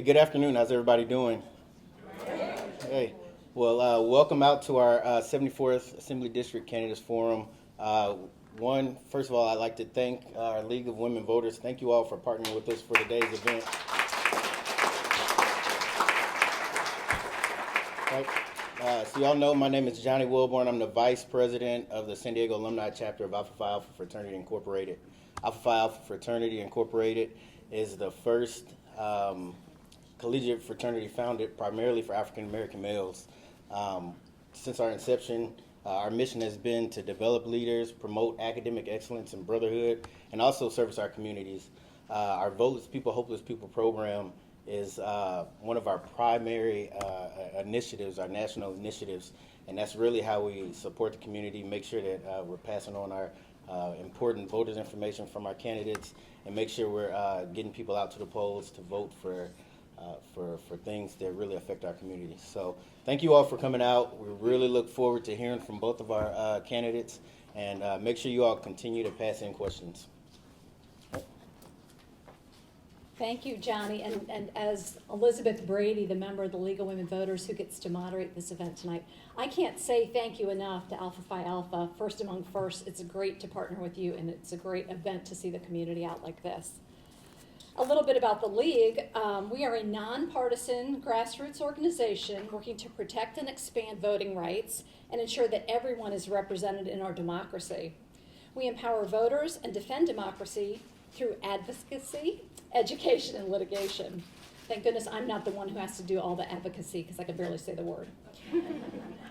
good afternoon. How's everybody doing? Hey, well, welcome out to our 74th Assembly District Candidates Forum. First of all, I'd like to thank our League of Women Voters. Thank you all for partnering with us for today's event. So y'all know my name is Johnny Wilborn. I'm the Vice President of the San Diego Alumni Chapter of Alpha Phi Alpha Fraternity Incorporated. Alpha Phi Alpha Fraternity Incorporated is the first collegiate fraternity founded primarily for African American males. Since our inception, our mission has been to develop leaders, promote academic excellence and brotherhood, and also service our communities. Our Voteless People, Hopeless People program is one of our primary initiatives, our national initiatives, and that's really how we support the community, make sure that we're passing on our important voters information from our candidates, and make sure we're getting people out to the polls to vote for things that really affect our community. So thank you all for coming out. We really look forward to hearing from both of our candidates, and make sure you all continue to pass in questions. Thank you, Johnny. And as Elizabeth Brady, the member of the League of Women Voters who gets to moderate this event tonight, I can't say thank you enough to Alpha Phi Alpha, First Among First. It's great to partner with you, and it's a great event to see the community out like this. A little bit about the League. We are a nonpartisan grassroots organization working to protect and expand voting rights and ensure that everyone is represented in our democracy. We empower voters and defend democracy through advocacy, education, and litigation. Thank goodness I'm not the one who has to do all the advocacy because I can barely say the word.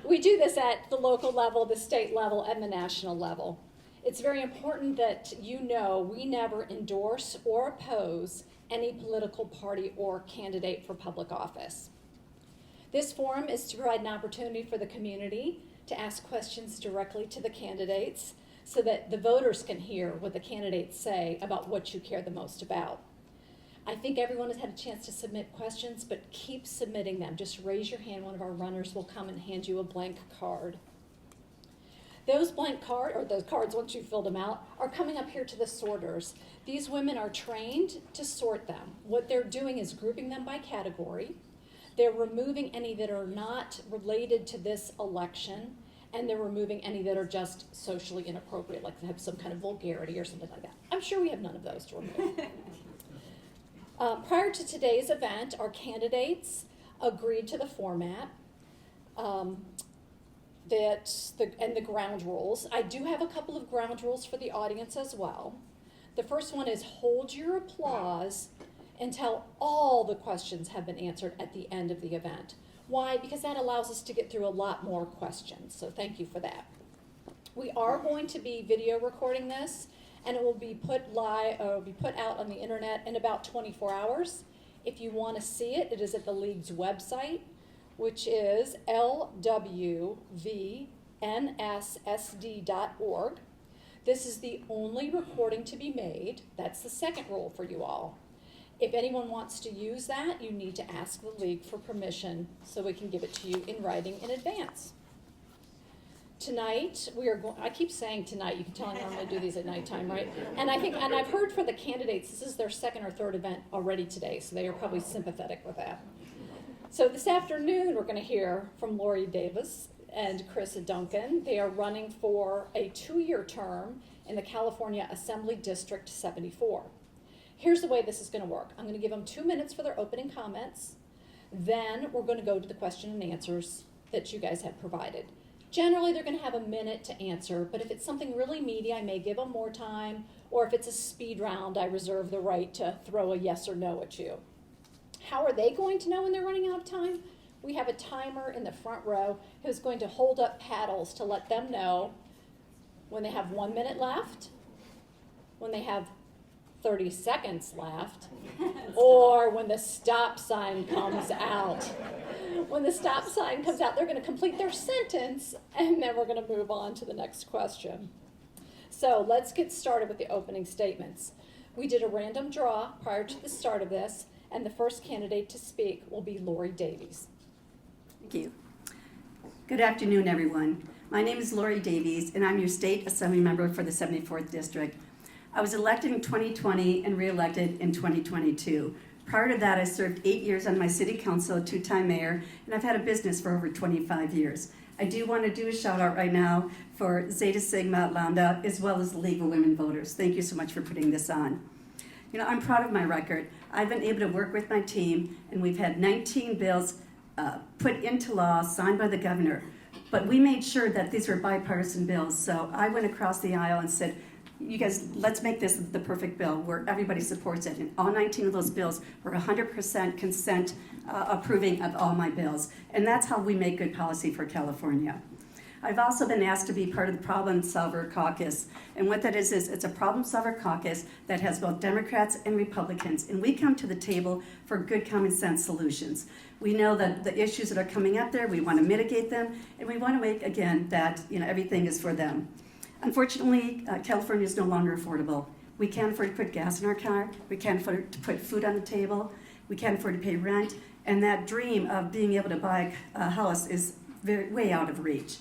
We do this at the local level, the state level, and the national level. It's very important that you know we never endorse or oppose any political party or candidate for public office. This forum is to provide an opportunity for the community to ask questions directly to the candidates so that the voters can hear what the candidates say about what you care the most about. I think everyone has had a chance to submit questions, but keep submitting them. Just raise your hand. One of our runners will come and hand you a blank card. Those those cards, once you've filled them out, are coming up here to the sorters. These women are trained to sort them. What they're doing is grouping them by category. They're removing any that are not related to this election, and they're removing any that are just socially inappropriate, like they have some kind of vulgarity or something like that. I'm sure we have none of those to remove. Prior to today's event, our candidates agreed to the format and the ground rules. I do have a couple of ground rules for the audience as well. The first one is hold your applause until all the questions have been answered at the end of the event. Why? Because that allows us to get through a lot more questions, so thank you for that. We are going to be video recording this, and it will be put out on the internet in about 24 hours. If you want to see it, it is at the League's website, which is lwvnssd.org. This is the only recording to be made. That's the second rule for you all. If anyone wants to use that, you need to ask the League for permission so we can give it to you in writing in advance. Tonight, I keep saying tonight, you can tell I normally do these at nighttime, right? And I've heard for the candidates, this is their second or third event already today, so they are probably sympathetic with that. So this afternoon, we're going to hear from Lori Davis and Chris Duncan. They are running for a 2-year term in the California Assembly District 74. Here's the way this is going to work. I'm going to give them 2 minutes for their opening comments. Then we're going to go to the question and answers that you guys have provided. Generally, they're going to have a minute to answer, but if it's something really meaty, I may give them more time, or if it's a speed round, I reserve the right to throw a yes or no at you. How are they going to know when they're running out of time? We have a timer in the front row who's going to hold up paddles to let them know when they have 1 minute left, when they have 30 seconds left, or when the stop sign comes out. When the stop sign comes out, they're going to complete their sentence, and then we're going to move on to the next question. So let's get started with the opening statements. We did a random draw prior to the start of this, and the first candidate to speak will be Lori Davies. Thank you. Good afternoon, everyone. My name is Lori Davies, and I'm your state assembly member for the 74th District. I was elected in 2020 and re-elected in 2022. Prior to that, I served 8 years on my city council, two-time mayor, and I've had a business for over 25 years. I do want to do a shout out right now for Zeta Sigma Lambda, as well as the League of Women Voters. Thank you so much for putting this on. You know, I'm proud of my record. I've been able to work with my team, and we've had 19 bills put into law, signed by the governor. But we made sure that these were bipartisan bills. So I went across the aisle and said, you guys, let's make this the perfect bill where everybody supports it. And all 19 of those bills were 100% consent approving of all my bills. And that's how we make good policy for California. I've also been asked to be part of the Problem Solver Caucus. And what that is it's a Problem Solver Caucus that has both Democrats and Republicans. And we come to the table for good common sense solutions. We know that the issues that are coming up there, we want to mitigate them, and we want to make, again, that everything is for them. Unfortunately, California is no longer affordable. We can't afford to put gas in our car. We can't afford to put food on the table. We can't afford to pay rent. And that dream of being able to buy a house is way out of reach.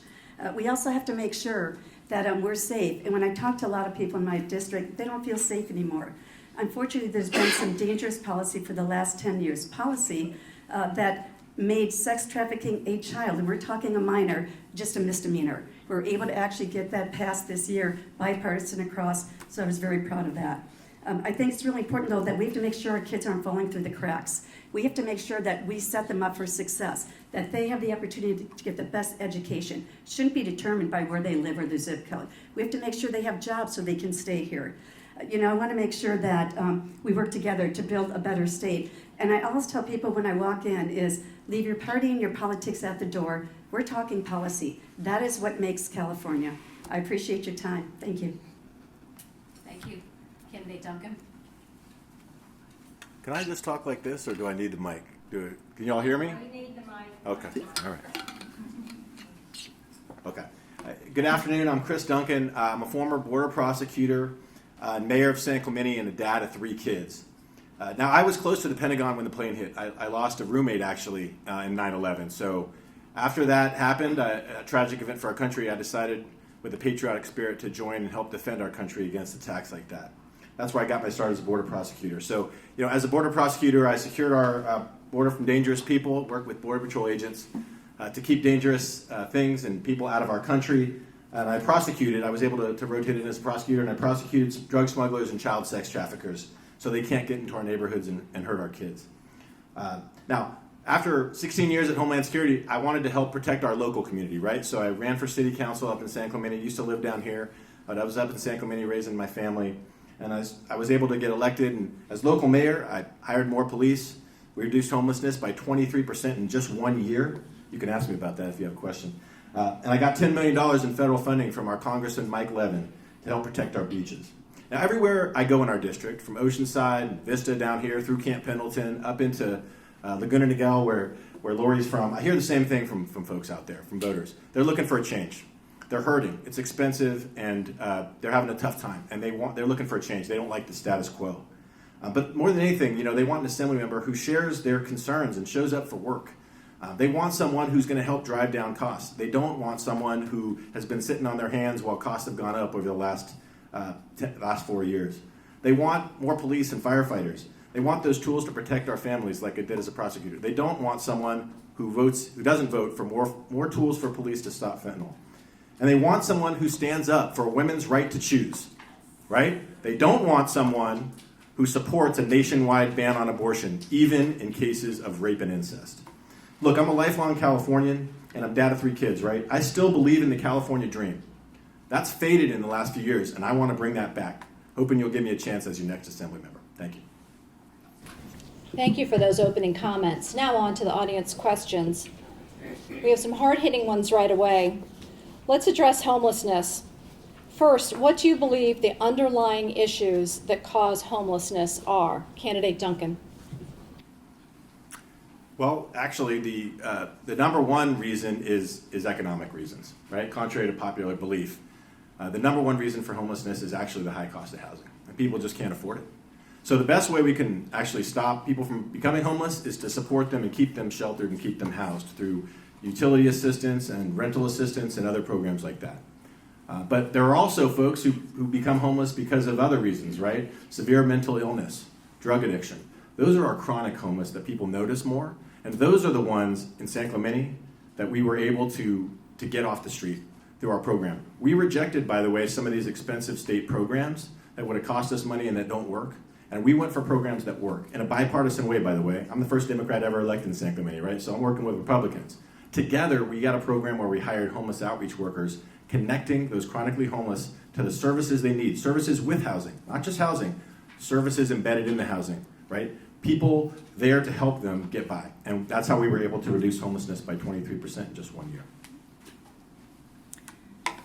We also have to make sure that we're safe. And when I talk to a lot of people in my district, they don't feel safe anymore. Unfortunately, there's been some dangerous policy for the last 10 years. Policy that made sex trafficking a child, and we're talking a minor, just a misdemeanor. We were able to actually get that passed this year, bipartisan across, so I was very proud of that. I think it's really important, though, that we have to make sure our kids aren't falling through the cracks. We have to make sure that we set them up for success, that they have the opportunity to get the best education. It shouldn't be determined by where they live or their zip code. We have to make sure they have jobs so they can stay here. I want to make sure that we work together to build a better state. And I always tell people when I walk in is, leave your party and your politics at the door. We're talking policy. That is what makes California. I appreciate your time. Thank you. Thank you. Candidate Duncan. Can I just talk like this, or do I need the mic? Can you all hear me? We need the mic. Okay, all right. Okay. Good afternoon, I'm Chris Duncan. I'm a former border prosecutor, mayor of San Clemente, and a dad of 3 kids. Now, I was close to the Pentagon when the plane hit. I lost a roommate, actually, in 9/11. So after that happened, a tragic event for our country, I decided with a patriotic spirit to join and help defend our country against attacks like that. That's where I got my start as a border prosecutor. So, as a border prosecutor, I secured our border from dangerous people, worked with Border Patrol agents to keep dangerous things and people out of our country. And I was able to rotate in as a prosecutor, and I prosecuted drug smugglers and child sex traffickers so they can't get into our neighborhoods and hurt our kids. Now, after 16 years at Homeland Security, I wanted to help protect our local community, right? So I ran for city council up in San Clemente. Used to live down here, but I was up in San Clemente raising my family. And I was able to get elected, and as local mayor, I hired more police. We reduced homelessness by 23% in just 1 year. You can ask me about that if you have a question. And I got $10 million in federal funding from our Congressman Mike Levin to help protect our beaches. Now, everywhere I go in our district, from Oceanside, Vista down here, through Camp Pendleton, up into Laguna Niguel, where Lori's from, I hear the same thing from folks out there, from voters. They're looking for a change. They're hurting. It's expensive, and they're having a tough time. And they're looking for a change. They don't like the status quo. But more than anything, they want an assembly member who shares their concerns and shows up for work. They want someone who's going to help drive down costs. They don't want someone who has been sitting on their hands while costs have gone up over the last 4 years. They want more police and firefighters. They want those tools to protect our families like I did as a prosecutor. They don't want someone who doesn't vote for more tools for police to stop fentanyl. And they want someone who stands up for women's right to choose, right? They don't want someone who supports a nationwide ban on abortion, even in cases of rape and incest. Look, I'm a lifelong Californian, and I'm dad of 3 kids, right? I still believe in the California dream. That's faded in the last few years, and I want to bring that back. Hoping you'll give me a chance as your next assembly member. Thank you. Thank you for those opening comments. Now on to the audience questions. We have some hard-hitting ones right away. Let's address homelessness. First, what do you believe the underlying issues that cause homelessness are? Candidate Duncan. Well, actually, the number one reason is economic reasons, right? Contrary to popular belief, the number one reason for homelessness is actually the high cost of housing, and people just can't afford it. So the best way we can actually stop people from becoming homeless is to support them and keep them sheltered and keep them housed through utility assistance and rental assistance and other programs like that. But there are also folks who become homeless because of other reasons, right? Severe mental illness, drug addiction, Those are our chronic homeless that people notice more, and those are the ones in San Clemente that we were able to get off the street through our program. We rejected, by the way, some of these expensive state programs that would have cost us money and that don't work, and we went for programs that work in a bipartisan way, by the way. I'm the first Democrat ever elected in San Clemente, right? So I'm working with Republicans. Together, we got a program where we hired homeless outreach workers, connecting those chronically homeless to the services they need, services with housing, not just housing, services embedded in the housing, right? People there to help them get by. And that's how we were able to reduce homelessness by 23% in just 1 year.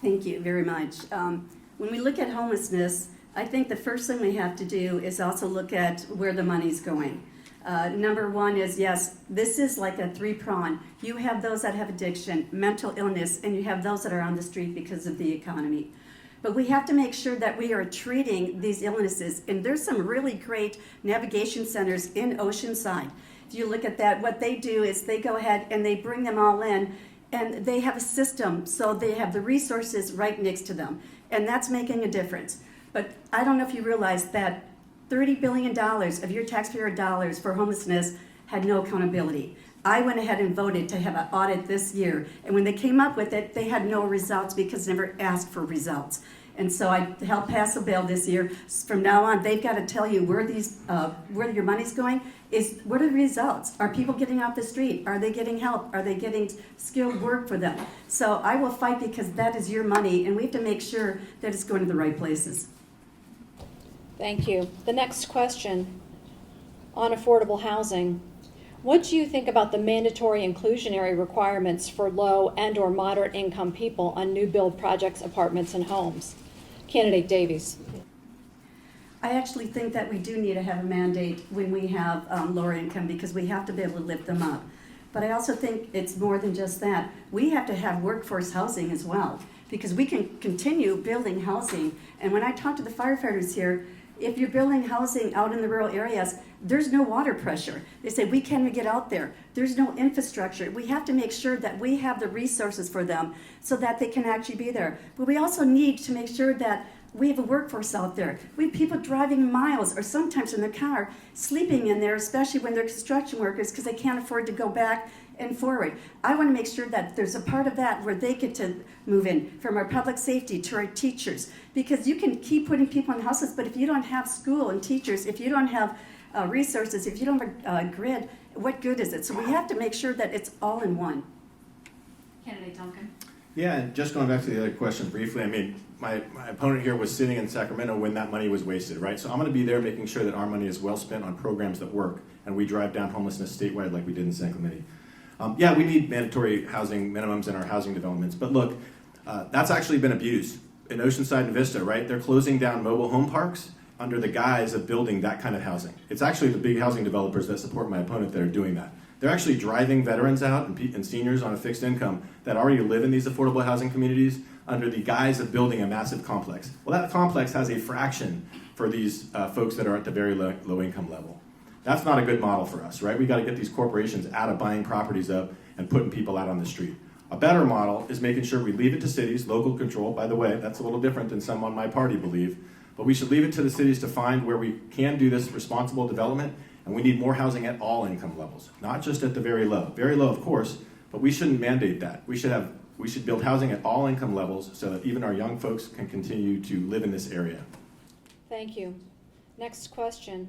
Thank you very much. When we look at homelessness, I think the first thing we have to do is also look at where the money's going. Number one is, yes, this is like a three-prong. You have those that have addiction, mental illness, and you have those that are on the street because of the economy. But we have to make sure that we are treating these illnesses, and there's some really great navigation centers in Oceanside. If you look at that, what they do is they go ahead and they bring them all in, and they have a system, so they have the resources right next to them, and that's making a difference. But I don't know if you realize that $30 billion of your taxpayer dollars for homelessness had no accountability. I went ahead and voted to have an audit this year, and when they came up with it, they had no results because they never asked for results. And so I helped pass a bill this year. From now on, they've got to tell you where your money's going. What are the results? Are people getting off the street? Are they getting help? Are they getting skilled work for them? So I will fight because that is your money, and we have to make sure that it's going to the right places. Thank you. The next question on affordable housing. What do you think about the mandatory inclusionary requirements for low and or moderate income people on new build projects, apartments, and homes? Candidate Davies. I actually think that we do need to have a mandate when we have lower income because we have to be able to lift them up. But I also think it's more than just that. We have to have workforce housing as well because we can continue building housing. And when I talk to the firefighters here, if you're building housing out in the rural areas, there's no water pressure. They say, we can't get out there. There's no infrastructure. We have to make sure that we have the resources for them so that they can actually be there. But we also need to make sure that we have a workforce out there. We have people driving miles or sometimes in their car, sleeping in there, especially when they're construction workers because they can't afford to go back and forward. I want to make sure that there's a part of that where they get to move in, from our public safety to our teachers, because you can keep putting people in houses, but if you don't have school and teachers, if you don't have resources, if you don't have a grid, what good is it? So we have to make sure that it's all in one. Candidate Duncan. Yeah, and just going back to the other question briefly, I mean, my opponent here was sitting in Sacramento when that money was wasted, right? So I'm going to be there making sure that our money is well spent on programs that work, and we drive down homelessness statewide like we did in San Clemente. Yeah, we need mandatory housing minimums in our housing developments, but look, that's actually been abused in Oceanside and Vista, right? They're closing down mobile home parks under the guise of building that kind of housing. It's actually the big housing developers that support my opponent that are doing that. They're actually driving veterans out and seniors on a fixed income that already live in these affordable housing communities under the guise of building a massive complex. Well, that complex has a fraction for these folks that are at the very low income level. That's not a good model for us, right? We got to get these corporations out of buying properties up and putting people out on the street. A better model is making sure we leave it to cities, local control. By the way, that's a little different than some on my party believe, but we should leave it to the cities to find where we can do this responsible development, and we need more housing at all income levels, not just at the very low. Very low, of course, but we shouldn't mandate that. We should build housing at all income levels so that even our young folks can continue to live in this area. Thank you. Next question.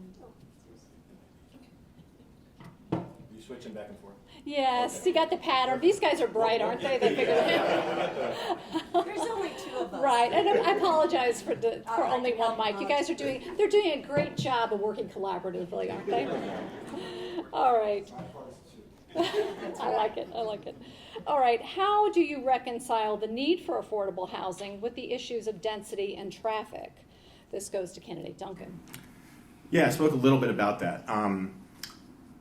Switching back and forth. Yes, okay. You got the pattern. These guys are bright, aren't they? They figured it out. There's only two of us. Right, and I apologize for only one mic. You guys are doing a great job of working collaboratively, aren't they? All right. I like it. All right, how do you reconcile the need for affordable housing with the issues of density and traffic? This goes to candidate Duncan. Yeah, I spoke a little bit about that.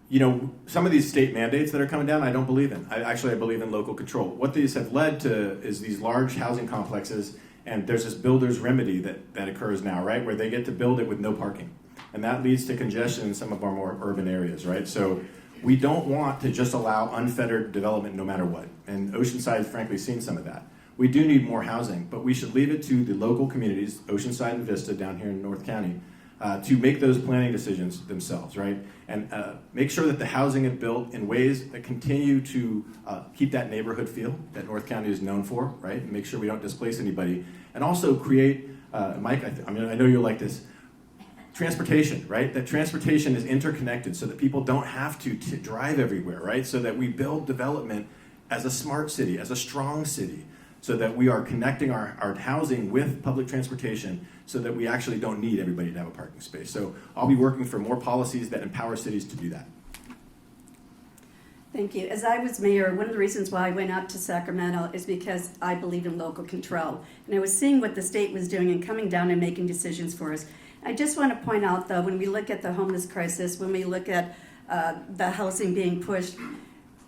You know, some of these state mandates that are coming down, I don't believe in. I believe in local control. What these have led to is these large housing complexes, and there's this builder's remedy that occurs now, right, where they get to build it with no parking. And that leads to congestion in some of our more urban areas, right? So we don't want to just allow unfettered development no matter what. And Oceanside has frankly seen some of that. We do need more housing, but we should leave it to the local communities, Oceanside and Vista down here in North County, to make those planning decisions themselves, right? And make sure that the housing is built in ways that continue to keep that neighborhood feel that North County is known for, right? And make sure we don't displace anybody. And also create, Mike, I know you'll like this, transportation, right? That transportation is interconnected so that people don't have to drive everywhere, right? So that we build development as a smart city, as a strong city, so that we are connecting our housing with public transportation so that we actually don't need everybody to have a parking space. So I'll be working for more policies that empower cities to do that. Thank you. As I was mayor, one of the reasons why I went out to Sacramento is because I believe in local control. And I was seeing what the state was doing and coming down and making decisions for us. I just want to point out, though, when we look at the homeless crisis, when we look at the housing being pushed,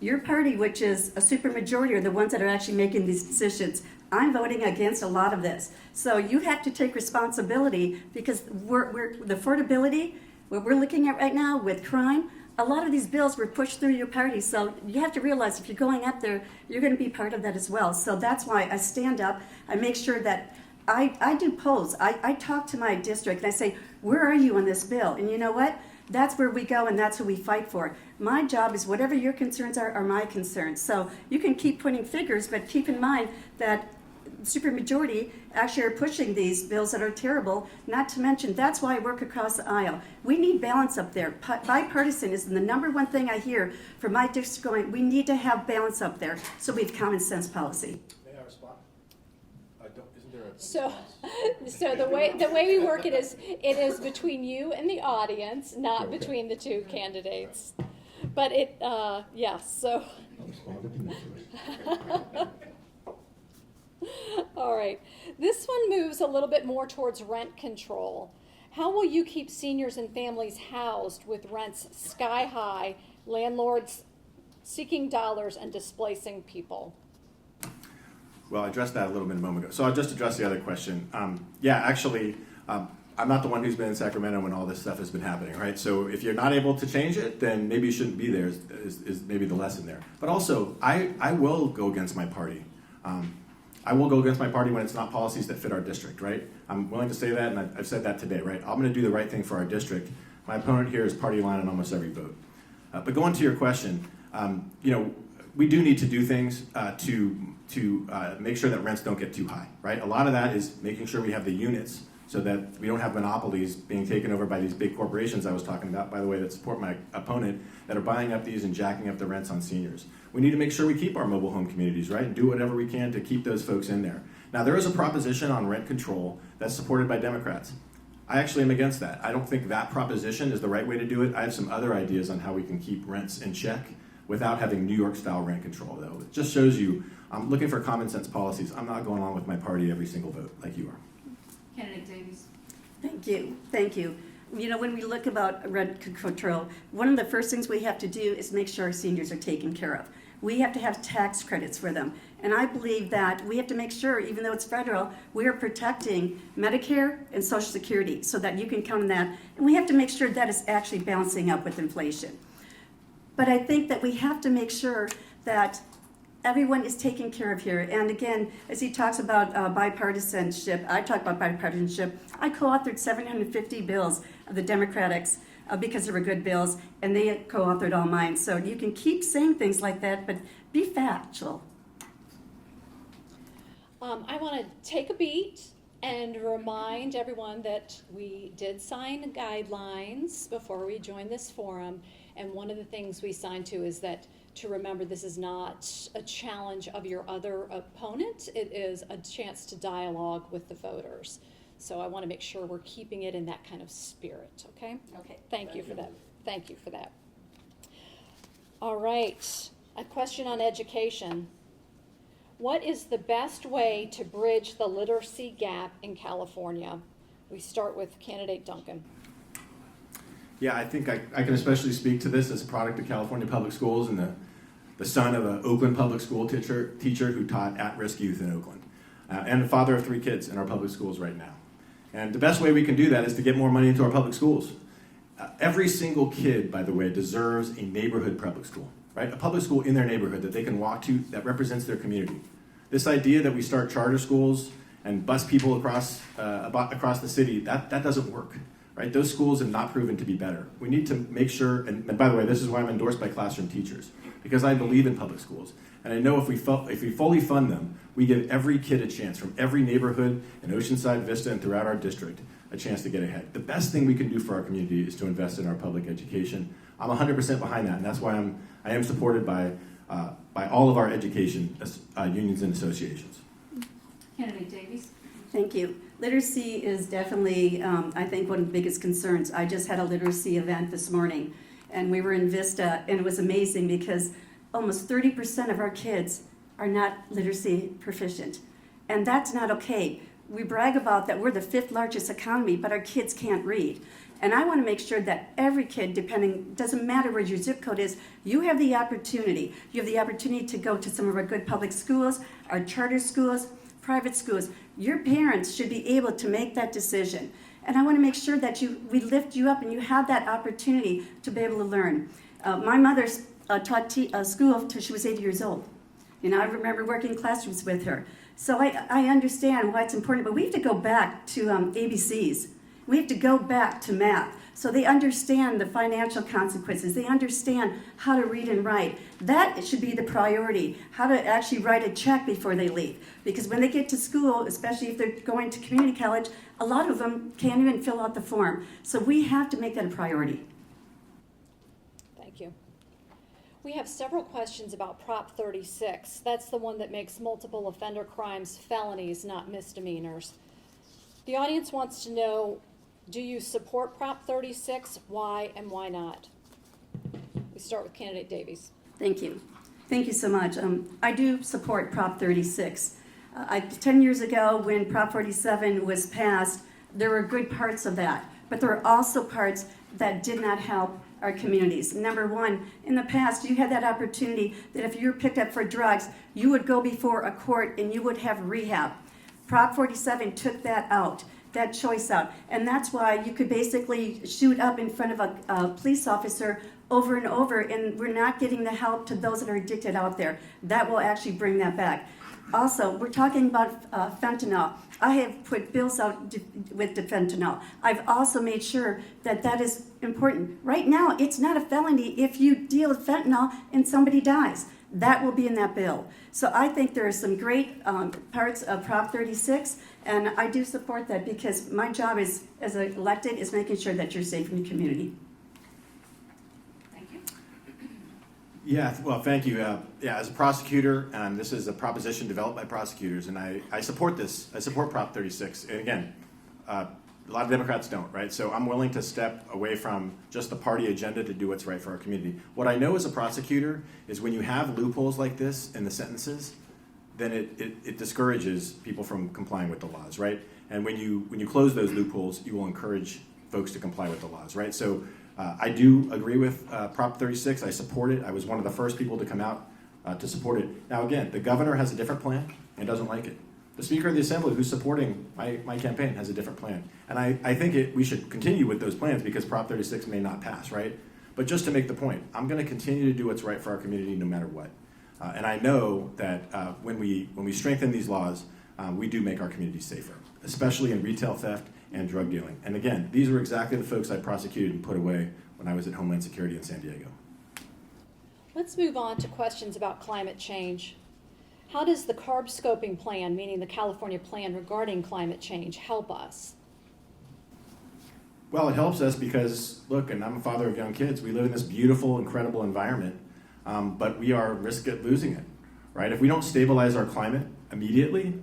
your party, which is a supermajority, are the ones that are actually making these decisions. I'm voting against a lot of this. So you have to take responsibility because the affordability, what we're looking at right now with crime, a lot of these bills were pushed through your party. So you have to realize if you're going up there, you're going to be part of that as well. So that's why I stand up. I make sure that I do polls. I talk to my district and I say, where are you on this bill? And you know what? That's where we go and that's who we fight for. My job is whatever your concerns are my concerns. So you can keep putting figures, but keep in mind that supermajority actually are pushing these bills that are terrible, not to mention that's why I work across the aisle. We need balance up there. Bipartisan is the number one thing I hear from my district going, we need to have balance up there so we have common sense policy. May I respond? Isn't there a... So the way we work it is between you and the audience, not between the two candidates. But yes, so. All right. This one moves a little bit more towards rent control. How will you keep seniors and families housed with rents sky high, landlords seeking dollars and displacing people? Well, I addressed that a little bit a moment ago. So I'll just address the other question. I'm not the one who's been in Sacramento when all this stuff has been happening, right? So if you're not able to change it, then maybe you shouldn't be there is maybe the lesson there. But also, I will go against my party. I will go against my party when it's not policies that fit our district, right? I'm willing to say that, and I've said that today, right? I'm going to do the right thing for our district. My opponent here is party line on almost every vote. But going to your question, we do need to do things to make sure that rents don't get too high, right? A lot of that is making sure we have the units so that we don't have monopolies being taken over by these big corporations I was talking about, by the way, that support my opponent, that are buying up these and jacking up the rents on seniors. We need to make sure we keep our mobile home communities, right? And do whatever we can to keep those folks in there. Now, there is a proposition on rent control that's supported by Democrats. I actually am against that. I don't think that proposition is the right way to do it. I have some other ideas on how we can keep rents in check without having New York-style rent control, though. It just shows you I'm looking for common sense policies. I'm not going along with my party every single vote like you are. Candidate Davies. Thank you. Thank you. You know, when we look about rent control, one of the first things we have to do is make sure our seniors are taken care of. We have to have tax credits for them. And I believe that we have to make sure, even though it's federal, we are protecting Medicare and Social Security so that you can count on that. And we have to make sure that is actually balancing up with inflation. But I think that we have to make sure that everyone is taken care of here. And again, as he talks about bipartisanship, I talk about bipartisanship. I co-authored 750 bills of the Democrats because they were good bills, and they co-authored all mine. So you can keep saying things like that, but be factual. I want to take a beat and remind everyone that we did sign guidelines before we joined this forum. And one of the things we signed to is that to remember this is not a challenge of your other opponent. It is a chance to dialogue with the voters. So I want to make sure we're keeping it in that kind of spirit, okay? Okay. Thank you for that. Thank you for that. All right, a question on education. What is the best way to bridge the literacy gap in California? We start with candidate Duncan. Yeah, I think I can especially speak to this as a product of California Public Schools and the son of an Oakland public school teacher who taught at-risk youth in Oakland, and the father of 3 kids in our public schools right now. And the best way we can do that is to get more money into our public schools. Every single kid, by the way, deserves a neighborhood public school, right? A public school in their neighborhood that they can walk to that represents their community. This idea that we start charter schools and bus people across the city, that doesn't work. right? Those schools have not proven to be better. We need to make sure, and by the way, this is why I'm endorsed by classroom teachers, because I believe in public schools. And I know if we fully fund them, we give every kid a chance from every neighborhood in Oceanside, Vista, and throughout our district a chance to get ahead. The best thing we can do for our community is to invest in our public education. I'm 100% behind that, and that's why I am supported by all of our education unions and associations. Candidate Davies. Thank you. Literacy is definitely, I think, one of the biggest concerns. I just had a literacy event this morning, and we were in Vista, and it was amazing because almost 30% of our kids are not literacy proficient, and that's not okay. We brag about that we're the 5th largest economy, but our kids can't read. And I want to make sure that every kid, doesn't matter where your zip code is, you have the opportunity. You have the opportunity to go to some of our good public schools, our charter schools, private schools. Your parents should be able to make that decision. And I want to make sure that we lift you up and you have that opportunity to be able to learn. My mother taught school until she was 80 years old. I remember working in classrooms with her. So I understand why it's important, but we have to go back to ABCs. We have to go back to math. So they understand the financial consequences. They understand how to read and write. That should be the priority, how to actually write a check before they leave. Because when they get to school, especially if they're going to community college, a lot of them can't even fill out the form. So we have to make that a priority. Thank you. We have several questions about Prop 36. That's the one that makes multiple offender crimes felonies, not misdemeanors. The audience wants to know, do you support Prop 36? Why and why not? We start with Candidate Davies. Thank you. Thank you so much. I do support Prop 36. 10 years ago, when Prop 47 was passed, there were good parts of that, but there were also parts that did not help our communities. Number one, in the past, you had that opportunity that if you were picked up for drugs, you would go before a court and you would have rehab. Prop 47 took that out, that choice out, and that's why you could basically shoot up in front of a police officer over and over, and we're not getting the help to those that are addicted out there. That will actually bring that back. Also, we're talking about fentanyl. I have put bills out with the fentanyl. I've also made sure that that is important. Right now, it's not a felony if you deal with fentanyl and somebody dies. That will be in that bill. So I think there are some great parts of Prop 36, and I do support that because my job is, as an elected, is making sure that you're safe in the community. Thank you. Yeah, well, thank you. As a prosecutor, this is a proposition developed by prosecutors, and I support this. I support Prop 36. And again, a lot of Democrats don't, right? So I'm willing to step away from just the party agenda to do what's right for our community. What I know as a prosecutor is when you have loopholes like this in the sentences, then it discourages people from complying with the laws, right? And when you close those loopholes, you will encourage folks to comply with the laws, right? So I do agree with Prop 36. I support it. I was one of the first people to come out to support it. Now, again, the governor has a different plan and doesn't like it. The Speaker of the Assembly, who's supporting my campaign, has a different plan. And I think we should continue with those plans because Prop 36 may not pass, right? But just to make the point, I'm going to continue to do what's right for our community no matter what. And I know that when we strengthen these laws, we do make our communities safer, especially in retail theft and drug dealing. And again, these were exactly the folks I prosecuted and put away when I was at Homeland Security in San Diego. Let's move on to questions about climate change. How does the CARB scoping plan, meaning the California plan regarding climate change, help us? Well, it helps us because, look, and I'm a father of young kids, we live in this beautiful, incredible environment, but we are at risk of losing it, right? If we don't stabilize our climate immediately,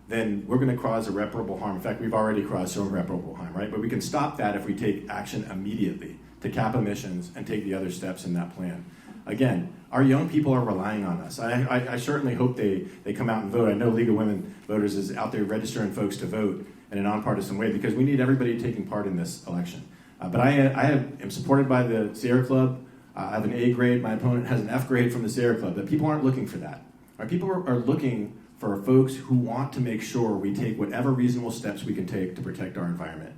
then we're going to cause irreparable harm. In fact, we've already caused some irreparable harm, right? But we can stop that if we take action immediately to cap emissions and take the other steps in that plan. Again, our young people are relying on us. I certainly hope they come out and vote. I know League of Women Voters is out there registering folks to vote in a nonpartisan way because we need everybody taking part in this election. But I am supported by the Sierra Club. I have an A grade. My opponent has an F grade from the Sierra Club. But people aren't looking for that. Right? People are looking for folks who want to make sure we take whatever reasonable steps we can take to protect our environment.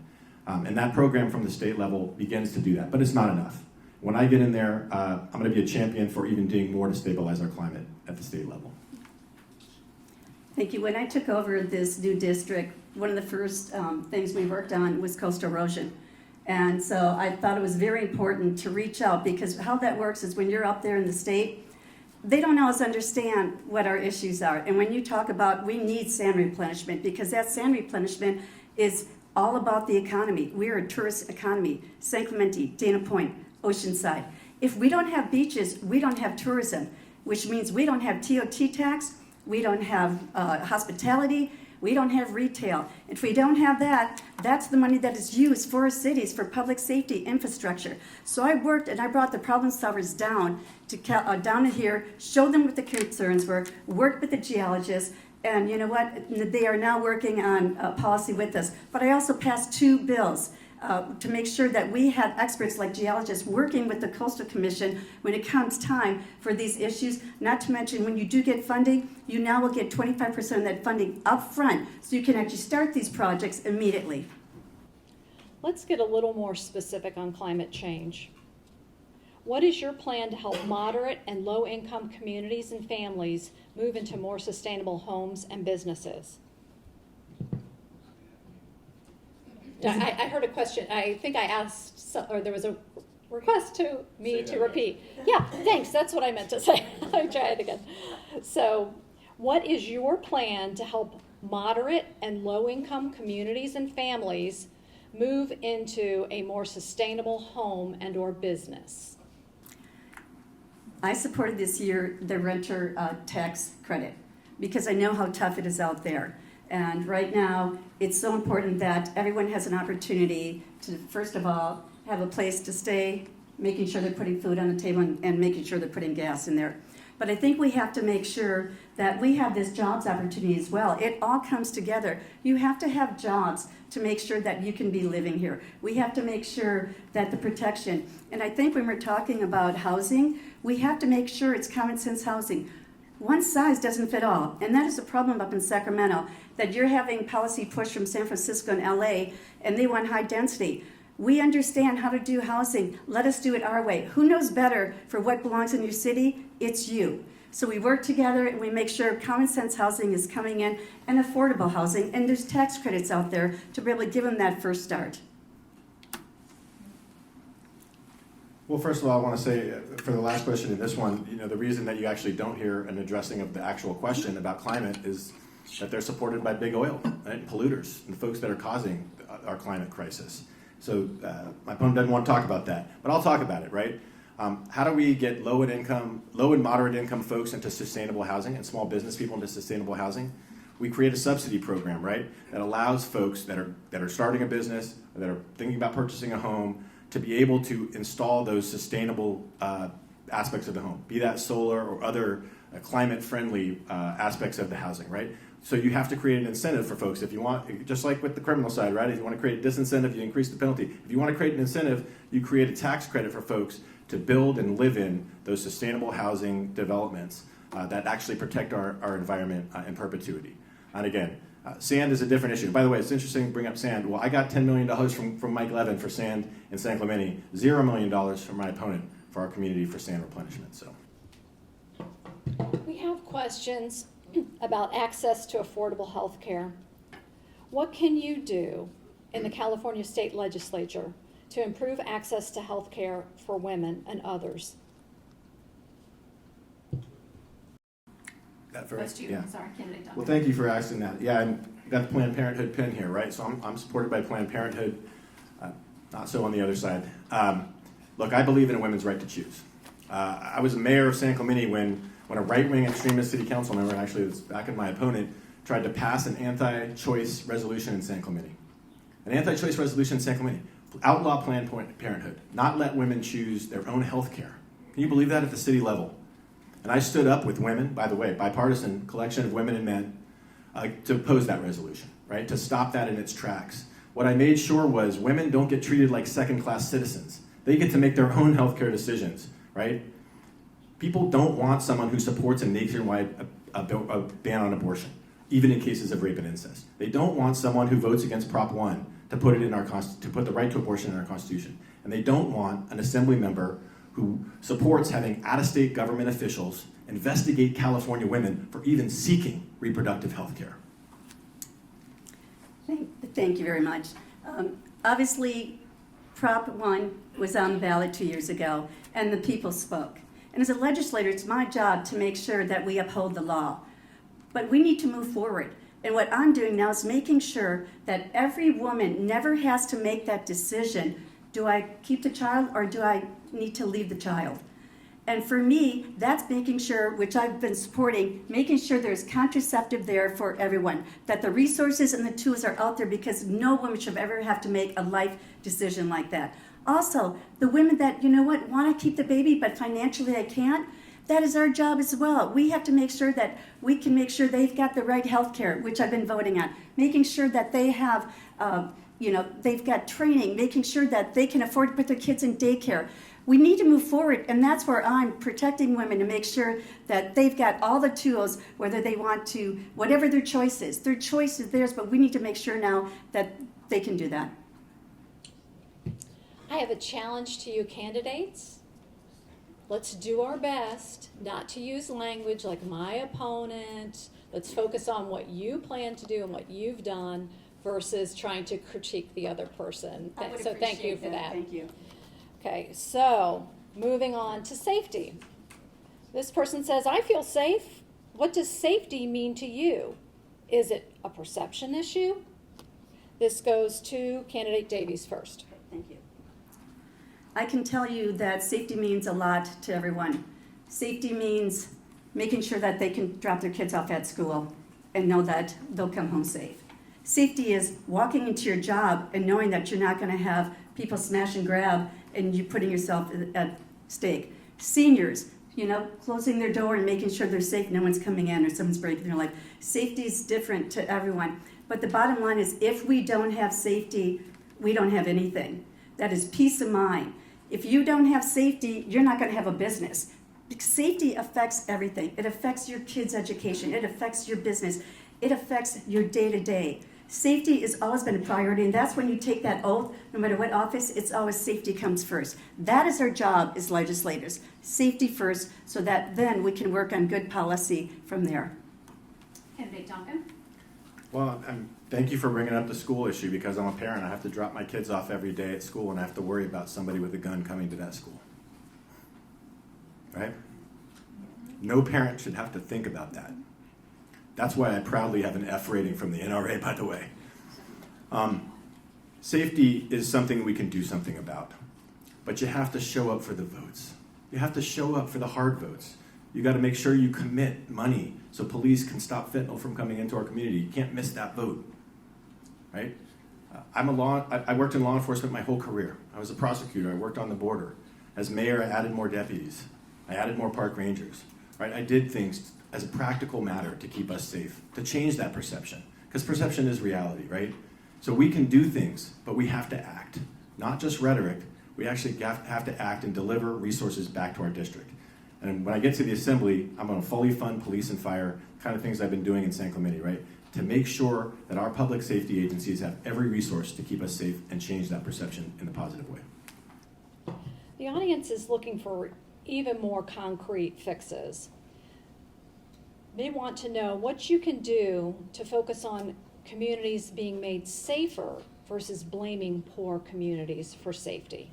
And that program from the state level begins to do that. But it's not enough. When I get in there, I'm going to be a champion for even doing more to stabilize our climate at the state level. Thank you. When I took over this new district, one of the first things we worked on was coastal erosion. And so I thought it was very important to reach out, because how that works is when you're up there in the state, they don't always understand what our issues are. And when you talk about we need sand replenishment, because that sand replenishment is all about the economy. We're a tourist economy. San Clemente, Dana Point, Oceanside. If we don't have beaches, we don't have tourism, which means we don't have TOT tax, we don't have hospitality, we don't have retail. If we don't have that, that's the money that is used for our cities, for public safety infrastructure. So I worked and I brought the problem solvers down to down here, showed them what the concerns were, worked with the geologists, and you know what? They are now working on policy with us. But I also passed 2 bills to make sure that we have experts like geologists working with the Coastal Commission when it comes time for these issues. Not to mention, when you do get funding, you now will get 25% of that funding up front, so you can actually start these projects immediately. Let's get a little more specific on climate change. What is your plan to help moderate and low-income communities and families move into more sustainable homes and businesses? I heard a question. I think I asked, or there was a request to me to repeat. Yeah, thanks. That's what I meant to say. I'll try it again. So, what is your plan to help moderate and low-income communities and families move into a more sustainable home and or business? I supported this year the renter tax credit, because I know how tough it is out there. And right now, it's so important that everyone has an opportunity to, first of all, have a place to stay, making sure they're putting food on the table and making sure they're putting gas in there. But I think we have to make sure that we have this jobs opportunity as well. It all comes together. You have to have jobs to make sure that you can be living here. We have to make sure that the protection, and I think when we're talking about housing, we have to make sure it's common sense housing. One size doesn't fit all, and that is a problem up in Sacramento, that you're having policy push from San Francisco and LA, and they want high density. We understand how to do housing. Let us do it our way. Who knows better for what belongs in your city? It's you. So we work together and we make sure common sense housing is coming in, and affordable housing, and there's tax credits out there to be able to give them that first start. Well, first of all, I want to say for the last question in this one, the reason that you actually don't hear an addressing of the actual question about climate is that they're supported by big oil, right? Polluters, and the folks that are causing our climate crisis. So my opponent doesn't want to talk about that, but I'll talk about it, right? How do we get low and moderate income folks into sustainable housing and small business people into sustainable housing? We create a subsidy program, right, that allows folks that are starting a business, or that are thinking about purchasing a home, to be able to install those sustainable aspects of the home, be that solar or other climate-friendly aspects of the housing, right? So you have to create an incentive for folks. If you want, just like with the criminal side, right? If you want to create a disincentive, you increase the penalty. If you want to create an incentive, you create a tax credit for folks to build and live in those sustainable housing developments that actually protect our environment in perpetuity. And again, sand is a different issue. By the way, it's interesting to bring up sand. Well, I got $10 million from Mike Levin for sand in San Clemente, $0 million from my opponent for our community for sand replenishment. So, We have questions about access to affordable health care. What can you do in the California State Legislature to improve access to health care for women and others? That's you. Yeah. Sorry, candidate Duncan. Well, thank you for asking that. Yeah, I've got the Planned Parenthood pin here, right? So I'm supported by Planned Parenthood, not so on the other side. Look, I believe in a women's right to choose. I was a mayor of San Clemente when a right-wing extremist city council member, actually it was back in my opponent, tried to pass an anti-choice resolution in San Clemente. An anti-choice resolution in San Clemente. Outlaw Planned Parenthood. Not let women choose their own health care. Can you believe that at the city level? And I stood up with women, by the way, bipartisan collection of women and men, to oppose that resolution, right? To stop that in its tracks. What I made sure was women don't get treated like second-class citizens. They get to make their own healthcare decisions, right? People don't want someone who supports a nationwide ban on abortion, even in cases of rape and incest. They don't want someone who votes against Prop 1 to put the right to abortion in our Constitution. And they don't want an assembly member who supports having out-of-state government officials investigate California women for even seeking reproductive health care. Thank you very much. Obviously, Prop 1 was on the ballot 2 years ago, and the people spoke. And as a legislator, it's my job to make sure that we uphold the law. But we need to move forward. And what I'm doing now is making sure that every woman never has to make that decision, do I keep the child or do I need to leave the child? And for me, that's making sure, which I've been supporting, making sure there's contraceptive there for everyone, that the resources and the tools are out there, because no woman should ever have to make a life decision like that. Also, the women that, you know what, want to keep the baby, but financially I can't, that is our job as well. We have to make sure that we can make sure they've got the right health care, which I've been voting on, making sure that they have, they've got training, making sure that they can afford to put their kids in daycare. We need to move forward, and that's where I'm protecting women to make sure that they've got all the tools, whether they want to, whatever their choice is. Their choice is theirs, but we need to make sure now that they can do that. I have a challenge to you candidates. Let's do our best not to use language like my opponent. Let's focus on what you plan to do and what you've done versus trying to critique the other person. So thank you for that. Thank you. Okay, so moving on to safety. This person says, I feel safe. What does safety mean to you? Is it a perception issue? This goes to candidate Davies first. Thank you. I can tell you that safety means a lot to everyone. Safety means making sure that they can drop their kids off at school and know that they'll come home safe. Safety is walking into your job and knowing that you're not going to have people smash and grab and you putting yourself at stake. Seniors, closing their door and making sure they're safe, no one's coming in or someone's breaking their life. Safety is different to everyone. But the bottom line is, if we don't have safety, we don't have anything. That is peace of mind. If you don't have safety, you're not going to have a business. Safety affects everything. It affects your kids' education. It affects your business. It affects your day-to-day. Safety has always been a priority, and that's when you take that oath, no matter what office, it's always safety comes first. That is our job as legislators. Safety first, so that then we can work on good policy from there. Candidate Duncan? Well, thank you for bringing up the school issue, because I'm a parent. I have to drop my kids off every day at school, and I have to worry about somebody with a gun coming to that school. Right? No parent should have to think about that. That's why I proudly have an F rating from the NRA, by the way. Safety is something we can do something about, but you have to show up for the votes. You have to show up for the hard votes. You got to make sure you commit money so police can stop fentanyl from coming into our community. You can't miss that vote, right? I worked in law enforcement my whole career. I was a prosecutor. I worked on the border. As mayor, I added more deputies. I added more park rangers, right? I did things as a practical matter to keep us safe, to change that perception, because perception is reality, right? So we can do things, but we have to act, not just rhetoric. We actually have to act and deliver resources back to our district. And when I get to the assembly, I'm going to fully fund police and fire, kind of things I've been doing in San Clemente, right? To make sure that our public safety agencies have every resource to keep us safe and change that perception in a positive way. The audience is looking for even more concrete fixes. They want to know what you can do to focus on communities being made safer versus blaming poor communities for safety.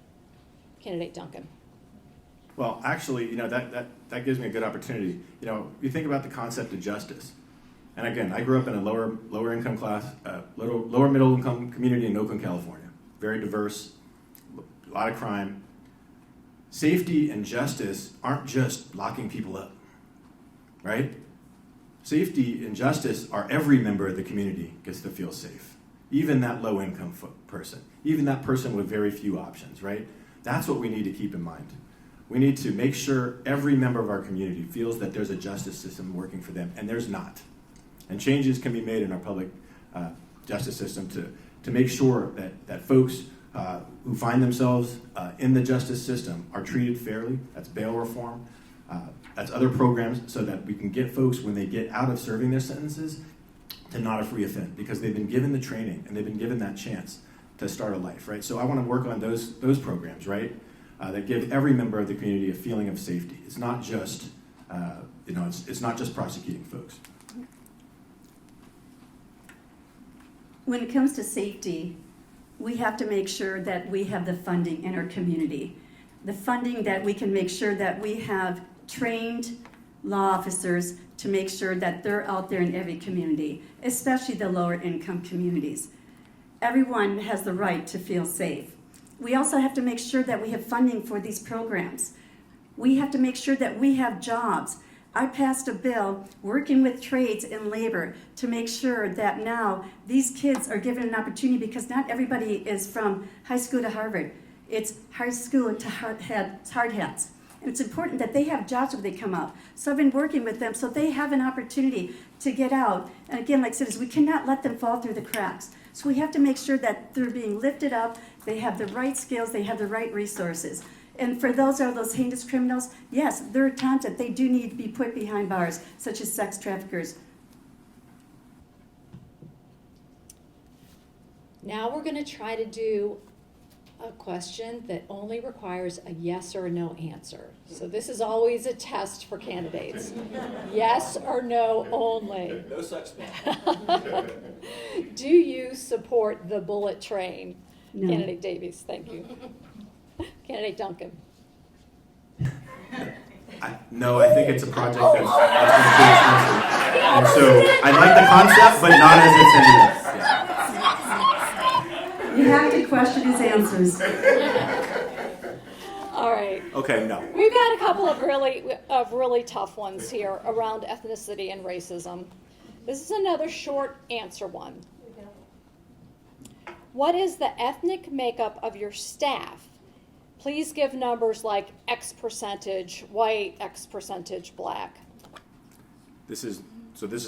Candidate Duncan. Well, actually, that gives me a good opportunity. You think about the concept of justice. And again, I grew up in a lower income class, lower middle income community in Oakland, California. Very diverse, a lot of crime. Safety and justice aren't just locking people up, right? Safety and justice are every member of the community gets to feel safe. Even that low income person, even that person with very few options, right? That's what we need to keep in mind. We need to make sure every member of our community feels that there's a justice system working for them, and there's not. And changes can be made in our public justice system to make sure that folks who find themselves in the justice system are treated fairly. That's bail reform. That's other programs so that we can get folks, when they get out of serving their sentences, to not a free offend, because they've been given the training and they've been given that chance to start a life, right? So I want to work on those programs, right? That give every member of the community a feeling of safety. It's not just, it's not just prosecuting folks. When it comes to safety, we have to make sure that we have the funding in our community. The funding that we can make sure that we have trained law officers to make sure that they're out there in every community, especially the lower income communities. Everyone has the right to feel safe. We also have to make sure that we have funding for these programs. We have to make sure that we have jobs. I passed a bill working with trades and labor to make sure that now these kids are given an opportunity, because not everybody is from high school to Harvard. It's high school to hard hats. And it's important that they have jobs when they come out. So I've been working with them so they have an opportunity to get out. And again, like I said, we cannot let them fall through the cracks. So we have to make sure that they're being lifted up, they have the right skills, they have the right resources. And for those heinous criminals, yes, there are times that they do need to be put behind bars, such as sex traffickers. Now we're going to try to do a question that only requires a yes or a no answer. So this is always a test for candidates. Yes or no only. No such thing. Do you support the bullet train? No. Candidate Davies, thank you. Candidate Duncan. No, I think it's a project that's going to be expensive. And so I like the concept, but not as it's ended up. Yeah. You have to question his answers. All right. Okay, no. We've got a couple of really tough ones here around ethnicity and racism. This is another short answer one. What is the ethnic makeup of your staff? Please give numbers like X percentage white, X percentage black. This is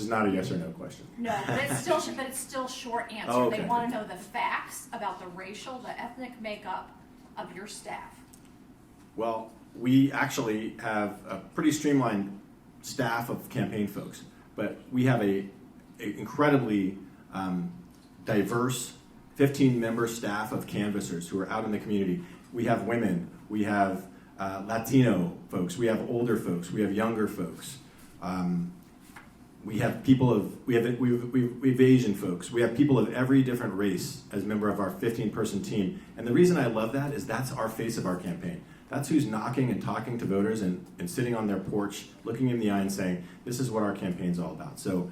not a yes or no question. No, but it's still short answer. Oh, okay. They want to know the facts about the ethnic makeup of your staff. Well, we actually have a pretty streamlined staff of campaign folks, but we have a incredibly diverse 15-member staff of canvassers who are out in the community. We have women, we have Latino folks, we have older folks, we have younger folks. We have Asian folks. We have people of every different race as a member of our 15-person team. And the reason I love that is that's our face of our campaign. That's who's knocking and talking to voters and sitting on their porch, looking in the eye and saying, this is what our campaign's all about. So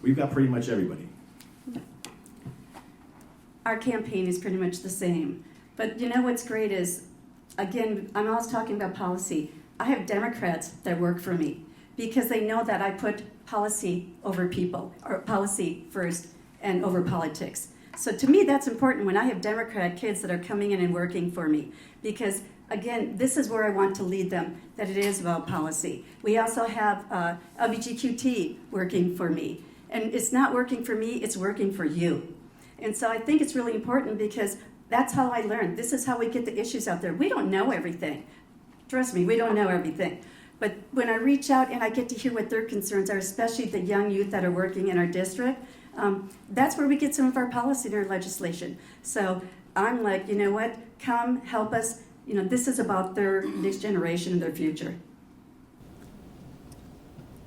we've got pretty much everybody. Our campaign is pretty much the same. But you know what's great is, again, I'm always talking about policy. I have Democrats that work for me because they know that I put policy over people, or policy first and over politics. So to me, that's important when I have Democrat kids that are coming in and working for me, because again, this is where I want to lead them, that it is about policy. We also have LGBTQT working for me. And it's not working for me, it's working for you. And so I think it's really important because that's how I learned. This is how we get the issues out there. We don't know everything. Trust me, we don't know everything. But when I reach out and I get to hear what their concerns are, especially the young youth that are working in our district, that's where we get some of our policy and our legislation. So I'm like, you know what, come help us. You know, this is about their next generation and their future.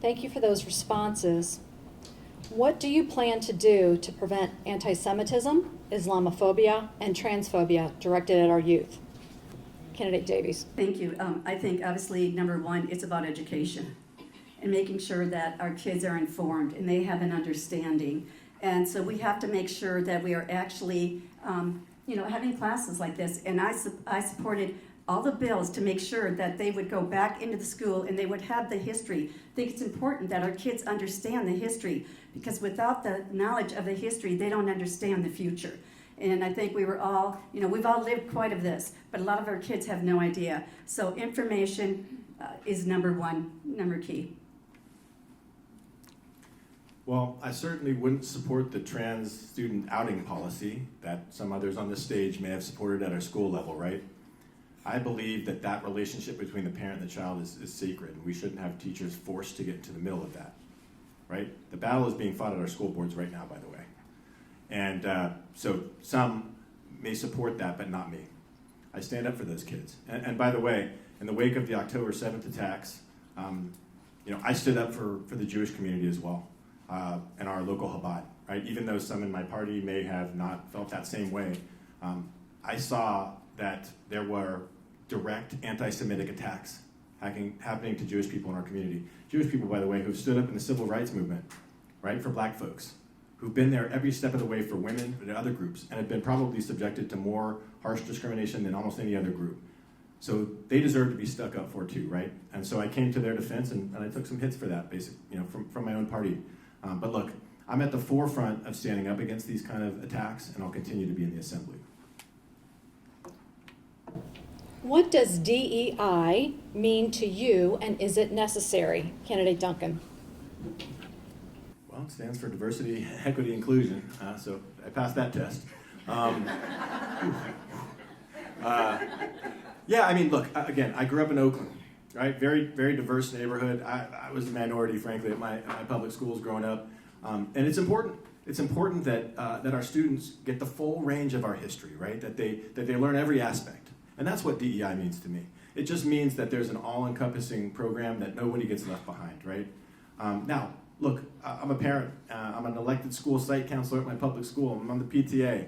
Thank you for those responses. What do you plan to do to prevent anti-Semitism, Islamophobia, and transphobia directed at our youth? Candidate Davies. Thank you. I think obviously number one, it's about education and making sure that our kids are informed and they have an understanding. And so we have to make sure that we are actually, having classes like this. And I supported all the bills to make sure that they would go back into the school and they would have the history. I think it's important that our kids understand the history, because without the knowledge of the history, they don't understand the future. And I think we were all, we've all lived quite of this, but a lot of our kids have no idea. So information is number key. Well, I certainly wouldn't support the trans student outing policy that some others on this stage may have supported at our school level, right? I believe that relationship between the parent and the child is sacred, and we shouldn't have teachers forced to get into the middle of that, right? The battle is being fought at our school boards right now, by the way. And so some may support that, but not me. I stand up for those kids. And by the way, in the wake of the October 7th attacks, I stood up for the Jewish community as well, and our local Chabad, right? Even though some in my party may have not felt that same way, I saw that there were direct anti-Semitic attacks happening to Jewish people in our community. Jewish people, by the way, who've stood up in the civil rights movement, right, for black folks, who've been there every step of the way for women and other groups, and have been probably subjected to more harsh discrimination than almost any other group. So they deserve to be stuck up for too, right? And so I came to their defense, and I took some hits for that, from my own party. But look, I'm at the forefront of standing up against these kind of attacks, and I'll continue to be in the assembly. What does DEI mean to you, and is it necessary? Candidate Duncan. Well, it stands for diversity, equity, inclusion, so I passed that test. Yeah, I mean, look, again, I grew up in Oakland, right? Very, very diverse neighborhood. I was a minority, frankly, at my public schools growing up. And it's important. It's important that our students get the full range of our history, right? That they learn every aspect. And that's what DEI means to me. It just means that there's an all-encompassing program that nobody gets left behind, right? Now, look, I'm a parent. I'm an elected school site counselor at my public school. I'm on the PTA.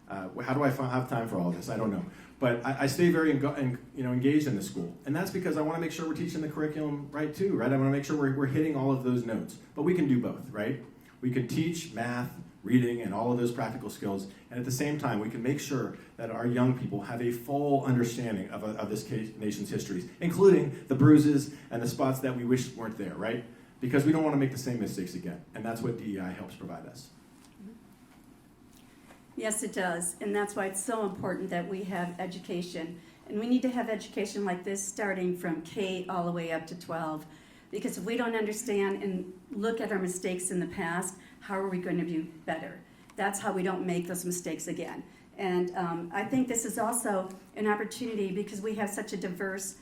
How do I have time for all this? I don't know. But I stay very engaged in the school. And that's because I want to make sure we're teaching the curriculum right too, right? I want to make sure we're hitting all of those notes. But we can do both, right? We can teach math, reading, and all of those practical skills. And at the same time, we can make sure that our young people have a full understanding of this nation's histories, including the bruises and the spots that we wish weren't there, right? Because we don't want to make the same mistakes again. And that's what DEI helps provide us. Yes, it does, and that's why it's so important that we have education. And we need to have education like this starting from K all the way up to 12. Because if we don't understand and look at our mistakes in the past, how are we going to do better? That's how we don't make those mistakes again. And I think this is also an opportunity because we have such a diverse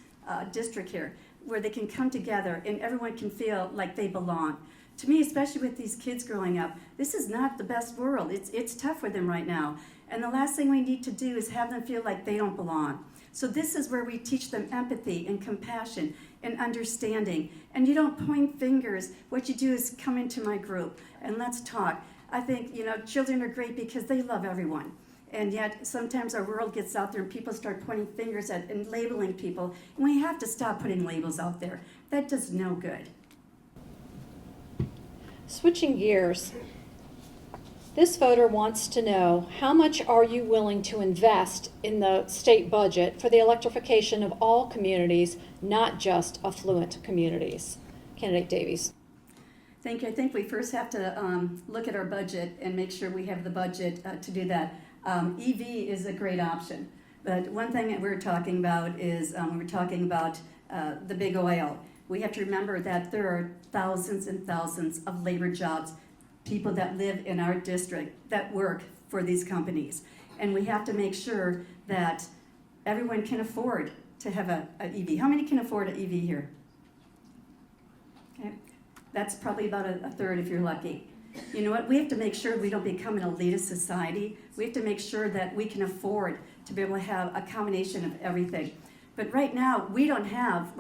district here where they can come together and everyone can feel like they belong. To me, especially with these kids growing up, this is not the best world. It's tough for them right now. And the last thing we need to do is have them feel like they don't belong. So this is where we teach them empathy and compassion and understanding. And you don't point fingers. What you do is come into my group and let's talk. I think, children are great because they love everyone. And yet sometimes our world gets out there and people start pointing fingers at and labeling people. And we have to stop putting labels out there. That does no good. Switching gears, this voter wants to know, how much are you willing to invest in the state budget for the electrification of all communities, not just affluent communities? Candidate Davies. Thank you. I think we first have to look at our budget and make sure we have the budget to do that. EV is a great option. But one thing that we're talking about is we're talking about the big oil. We have to remember that there are thousands and thousands of labor jobs, people that live in our district that work for these companies. And we have to make sure that everyone can afford to have an EV. How many can afford an EV here? Okay. That's probably about a third if you're lucky. You know what? We have to make sure we don't become an elitist society. We have to make sure that we can afford to be able to have a combination of everything. But right now we don't have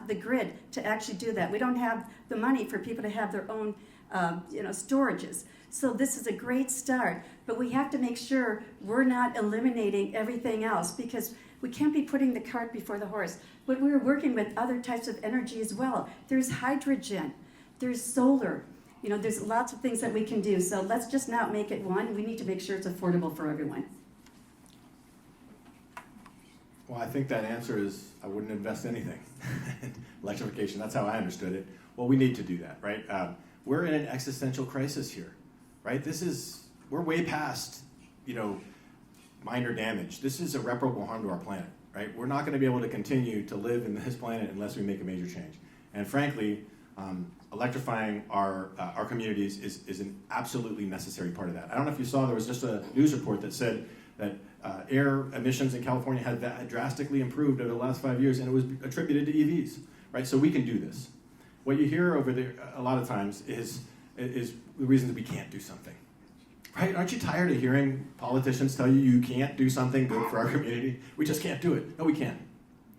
the grid to actually do that. We don't have the money for people to have their own storages. So this is a great start, but we have to make sure we're not eliminating everything else because we can't be putting the cart before the horse. But we're working with other types of energy as well. There's hydrogen, there's solar, there's lots of things that we can do. So let's just not make it one. We need to make sure it's affordable for everyone. Well, I think that answer is I wouldn't invest anything in electrification. That's how I understood it. Well, we need to do that, right? We're in an existential crisis here, right? We're way past, minor damage. This is irreparable harm to our planet, right? We're not going to be able to continue to live in this planet unless we make a major change. And frankly, electrifying our communities is an absolutely necessary part of that. I don't know if you saw, there was just a news report that said that air emissions in California had drastically improved over the last 5 years, and it was attributed to EVs, right? So we can do this. What you hear over there a lot of times is the reason that we can't do something, right? Aren't you tired of hearing politicians tell you can't do something good for our community? We just can't do it. No, we can.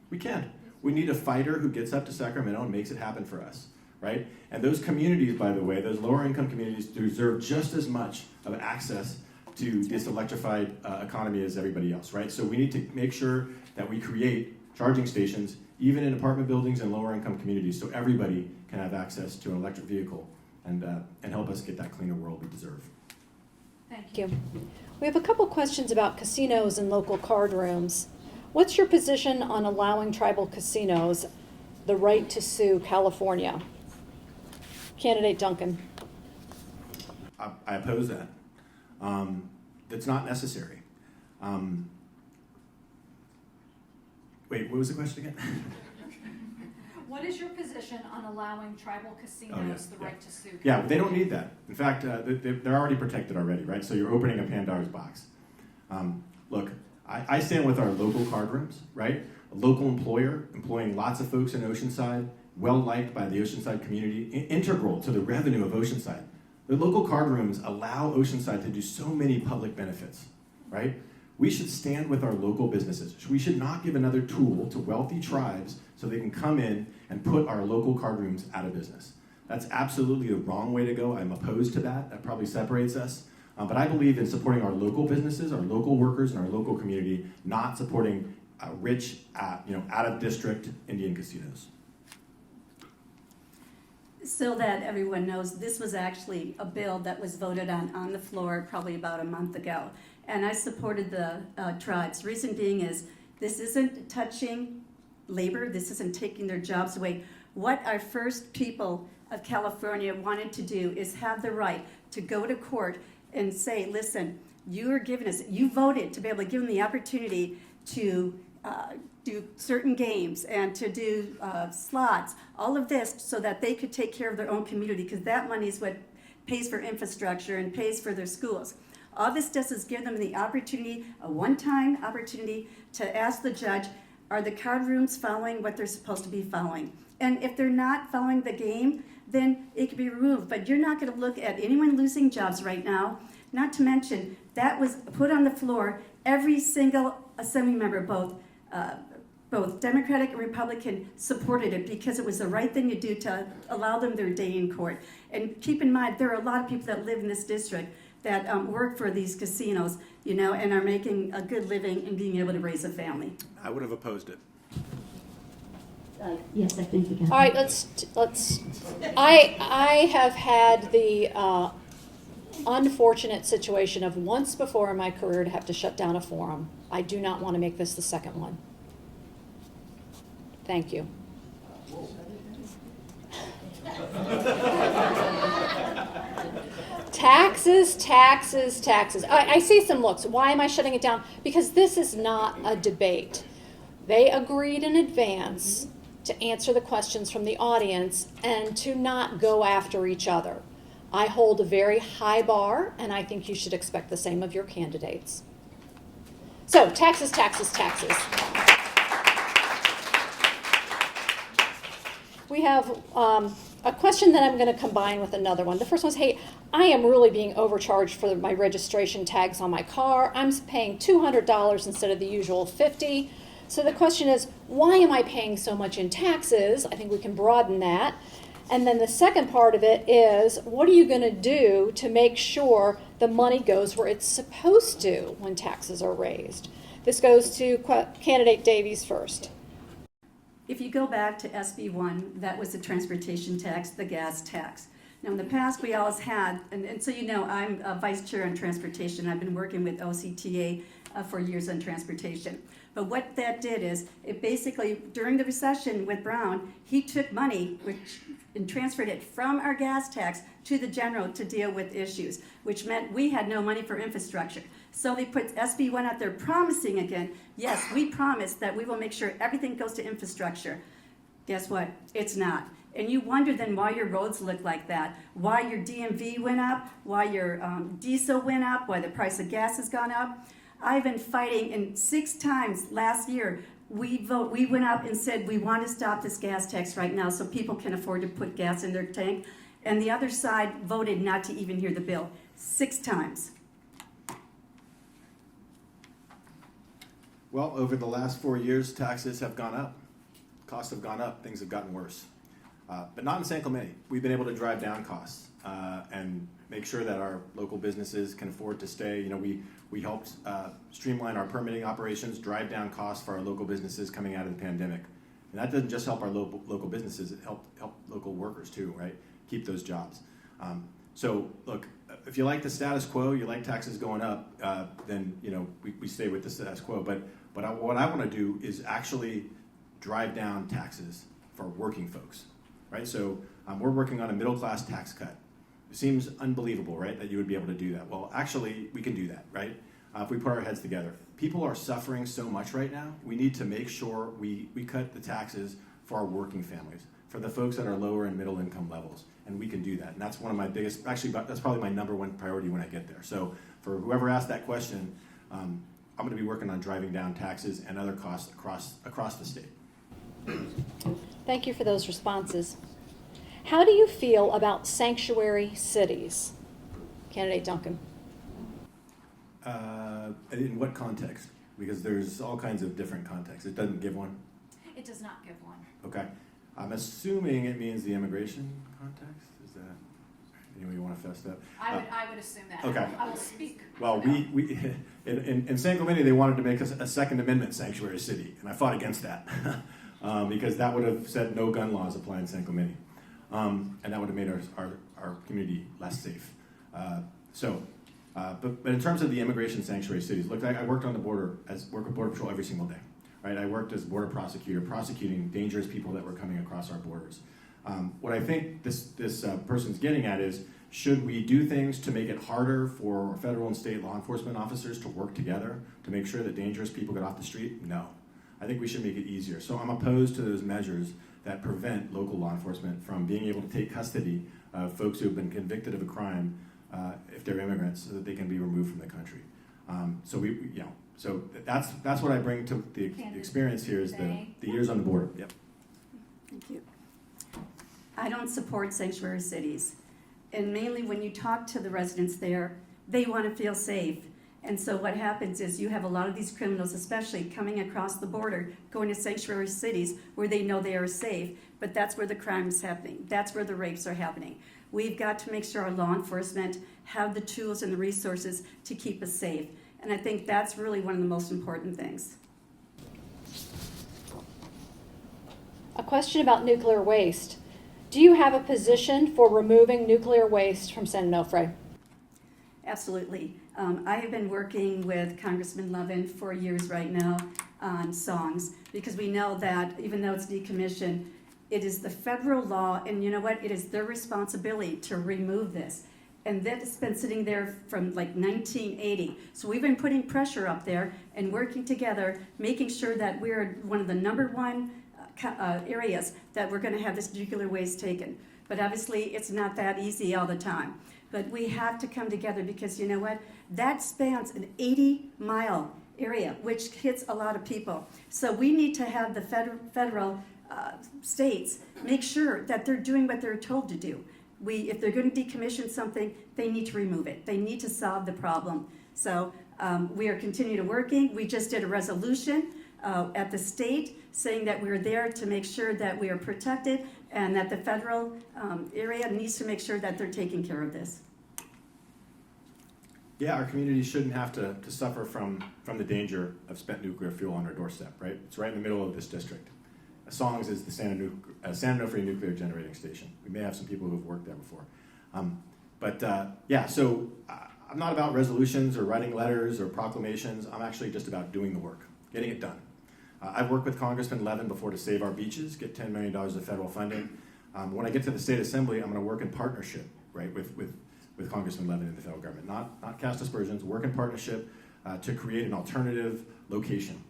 We can. We need a fighter who gets up to Sacramento and makes it happen for us, right? And those communities, by the way, those lower income communities deserve just as much of access to this electrified economy as everybody else, right? So we need to make sure that we create charging stations even in apartment buildings and lower income communities so everybody can have access to an electric vehicle and help us get that cleaner world we deserve. Thank you. We have a couple questions about casinos and local card rooms. What's your position on allowing tribal casinos the right to sue California? Candidate Duncan. I oppose that. That's not necessary. Wait, what was the question again? What is your position on allowing tribal casinos Oh, yeah, the yeah. right to sue? Yeah, they don't need that. In fact, they're already protected already, right? So you're opening a Pandora's box. Look, I stand with our local card rooms, right? A local employer employing lots of folks in Oceanside, well-liked by the Oceanside community, integral to the revenue of Oceanside. The local card rooms allow Oceanside to do so many public benefits, right? We should stand with our local businesses. We should not give another tool to wealthy tribes so they can come in and put our local card rooms out of business. That's absolutely the wrong way to go. I'm opposed to that. That probably separates us. But I believe in supporting our local businesses, our local workers, and our local community, not supporting rich, out-of-district Indian casinos. So that everyone knows, this was actually a bill that was voted on the floor probably about a month ago. And I supported the tribes. Reason being is, this isn't touching labor, this isn't taking their jobs away. What our first people of California wanted to do is have the right to go to court and say, listen, you are giving us, you voted to be able to give them the opportunity to do certain games and to do slots, all of this so that they could take care of their own community, because that money is what pays for infrastructure and pays for their schools. All this does is give them the opportunity, a one-time opportunity, to ask the judge, are the card rooms following what they're supposed to be following? And if they're not following the game, then it can be removed. But you're not going to look at anyone losing jobs right now. Not to mention, that was put on the floor. Every single assembly member, both Democratic and Republican, supported it because it was the right thing to do to allow them their day in court. And keep in mind, there are a lot of people that live in this district that work for these casinos, and are making a good living and being able to raise a family. I would have opposed it. Yes, I think you can. All right, let's. I have had the unfortunate situation of once before in my career to have to shut down a forum. I do not want to make this the second one. Thank you. Taxes, taxes, taxes. I see some looks. Why am I shutting it down? Because this is not a debate. They agreed in advance to answer the questions from the audience and to not go after each other. I hold a very high bar, and I think you should expect the same of your candidates. So, taxes, taxes, taxes. We have a question that I'm going to combine with another one. The first one is, hey, I am really being overcharged for my registration tags on my car. I'm paying $200 instead of the usual $50. So the question is, why am I paying so much in taxes? I think we can broaden that. And then the second part of it is, what are you going to do to make sure the money goes where it's supposed to when taxes are raised? This goes to candidate Davies first. If you go back to SB1, that was the transportation tax, the gas tax. Now, in the past, we always had, and so I'm a vice chair on transportation. I've been working with OCTA for years on transportation. But what that did is, it basically, during the recession with Brown, he took money and transferred it from our gas tax to the general to deal with issues, which meant we had no money for infrastructure. So they put SB1 out there promising again, yes, we promise that we will make sure everything goes to infrastructure. Guess what? It's not. And you wonder then why your roads look like that, why your DMV went up, why your diesel went up, why the price of gas has gone up. I've been fighting, and 6 times last year, we went up and said we want to stop this gas tax right now so people can afford to put gas in their tank. And the other side voted not to even hear the bill. 6 times. Well, over the last 4 years, taxes have gone up. Costs have gone up. Things have gotten worse. But not in San Clemente. We've been able to drive down costs. and make sure that our local businesses can afford to stay. We helped streamline our permitting operations, drive down costs for our local businesses coming out of the pandemic. And that doesn't just help our local businesses, it help local workers too, right? Keep those jobs. So look, if you like the status quo, you like taxes going up, then we stay with the status quo. But what I want to do is actually drive down taxes for working folks, right? So we're working on a middle class tax cut. It seems unbelievable, right, that you would be able to do that. Well, actually, we can do that, right? If we put our heads together. People are suffering so much right now. We need to make sure we cut the taxes for our working families, for the folks that are lower and middle income levels, and we can do that. And that's one of my biggest, actually, that's probably my number one priority when I get there. So for whoever asked that question, I'm going to be working on driving down taxes and other costs across the state. Thank you for those responses. How do you feel about sanctuary cities? Candidate Duncan. In what context? Because there's all kinds of different contexts. It doesn't give one? It does not give one. Okay. I'm assuming it means the immigration context? Is that, anybody want to fess up? I would assume that. Okay. I will speak. Well, we in San Clemente, they wanted to make us a Second Amendment sanctuary city, and I fought against that because that would have said no gun laws apply in San Clemente, and that would have made our community less safe. But in terms of the immigration sanctuary cities, look, I worked on the border, work with Border Patrol every single day, right? I worked as border prosecutor, prosecuting dangerous people that were coming across our borders. What I think this person's getting at is, should we do things to make it harder for federal and state law enforcement officers to work together to make sure that dangerous people get off the street? No. I think we should make it easier. So I'm opposed to those measures that prevent local law enforcement from being able to take custody of folks who have been convicted of a crime if they're immigrants, so that they can be removed from the country. So that's what I bring to the experience here is the years on the border. Yep. Thank you. I don't support sanctuary cities. And mainly when you talk to the residents there, they want to feel safe. And so what happens is you have a lot of these criminals, especially coming across the border, going to sanctuary cities where they know they are safe, but that's where the crime is happening. That's where the rapes are happening. We've got to make sure our law enforcement have the tools and the resources to keep us safe. And I think that's really one of the most important things. A question about nuclear waste. Do you have a position for removing nuclear waste from San Onofre? Absolutely. I have been working with Congressman Levin for years right now on songs, because we know that even though it's decommissioned, it is the federal law, and you know what? It is their responsibility to remove this. And that's been sitting there from like 1980. So we've been putting pressure up there and working together, making sure that we're one of the number one areas that we're going to have this nuclear waste taken. But obviously, it's not that easy all the time. But we have to come together, because you know what? That spans an 80-mile area, which hits a lot of people. So we need to have the federal states make sure that they're doing what they're told to do. If they're going to decommission something, they need to remove it. They need to solve the problem. So we are continuing to working. We just did a resolution at the state saying that we're there to make sure that we are protected, and that the federal area needs to make sure that they're taking care of this. Yeah, our community shouldn't have to suffer from the danger of spent nuclear fuel on our doorstep, right? It's right in the middle of this district. Songs is the San Onofre Nuclear Generating Station. We may have some people who have worked there before. So I'm not about resolutions or writing letters or proclamations. I'm actually just about doing the work, getting it done. I've worked with Congressman Levin before to save our beaches, get $10 million of federal funding. When I get to the state assembly, I'm going to work in partnership, right, with Congressman Levin and the federal government. Not cast aspersions, work in partnership to create an alternative location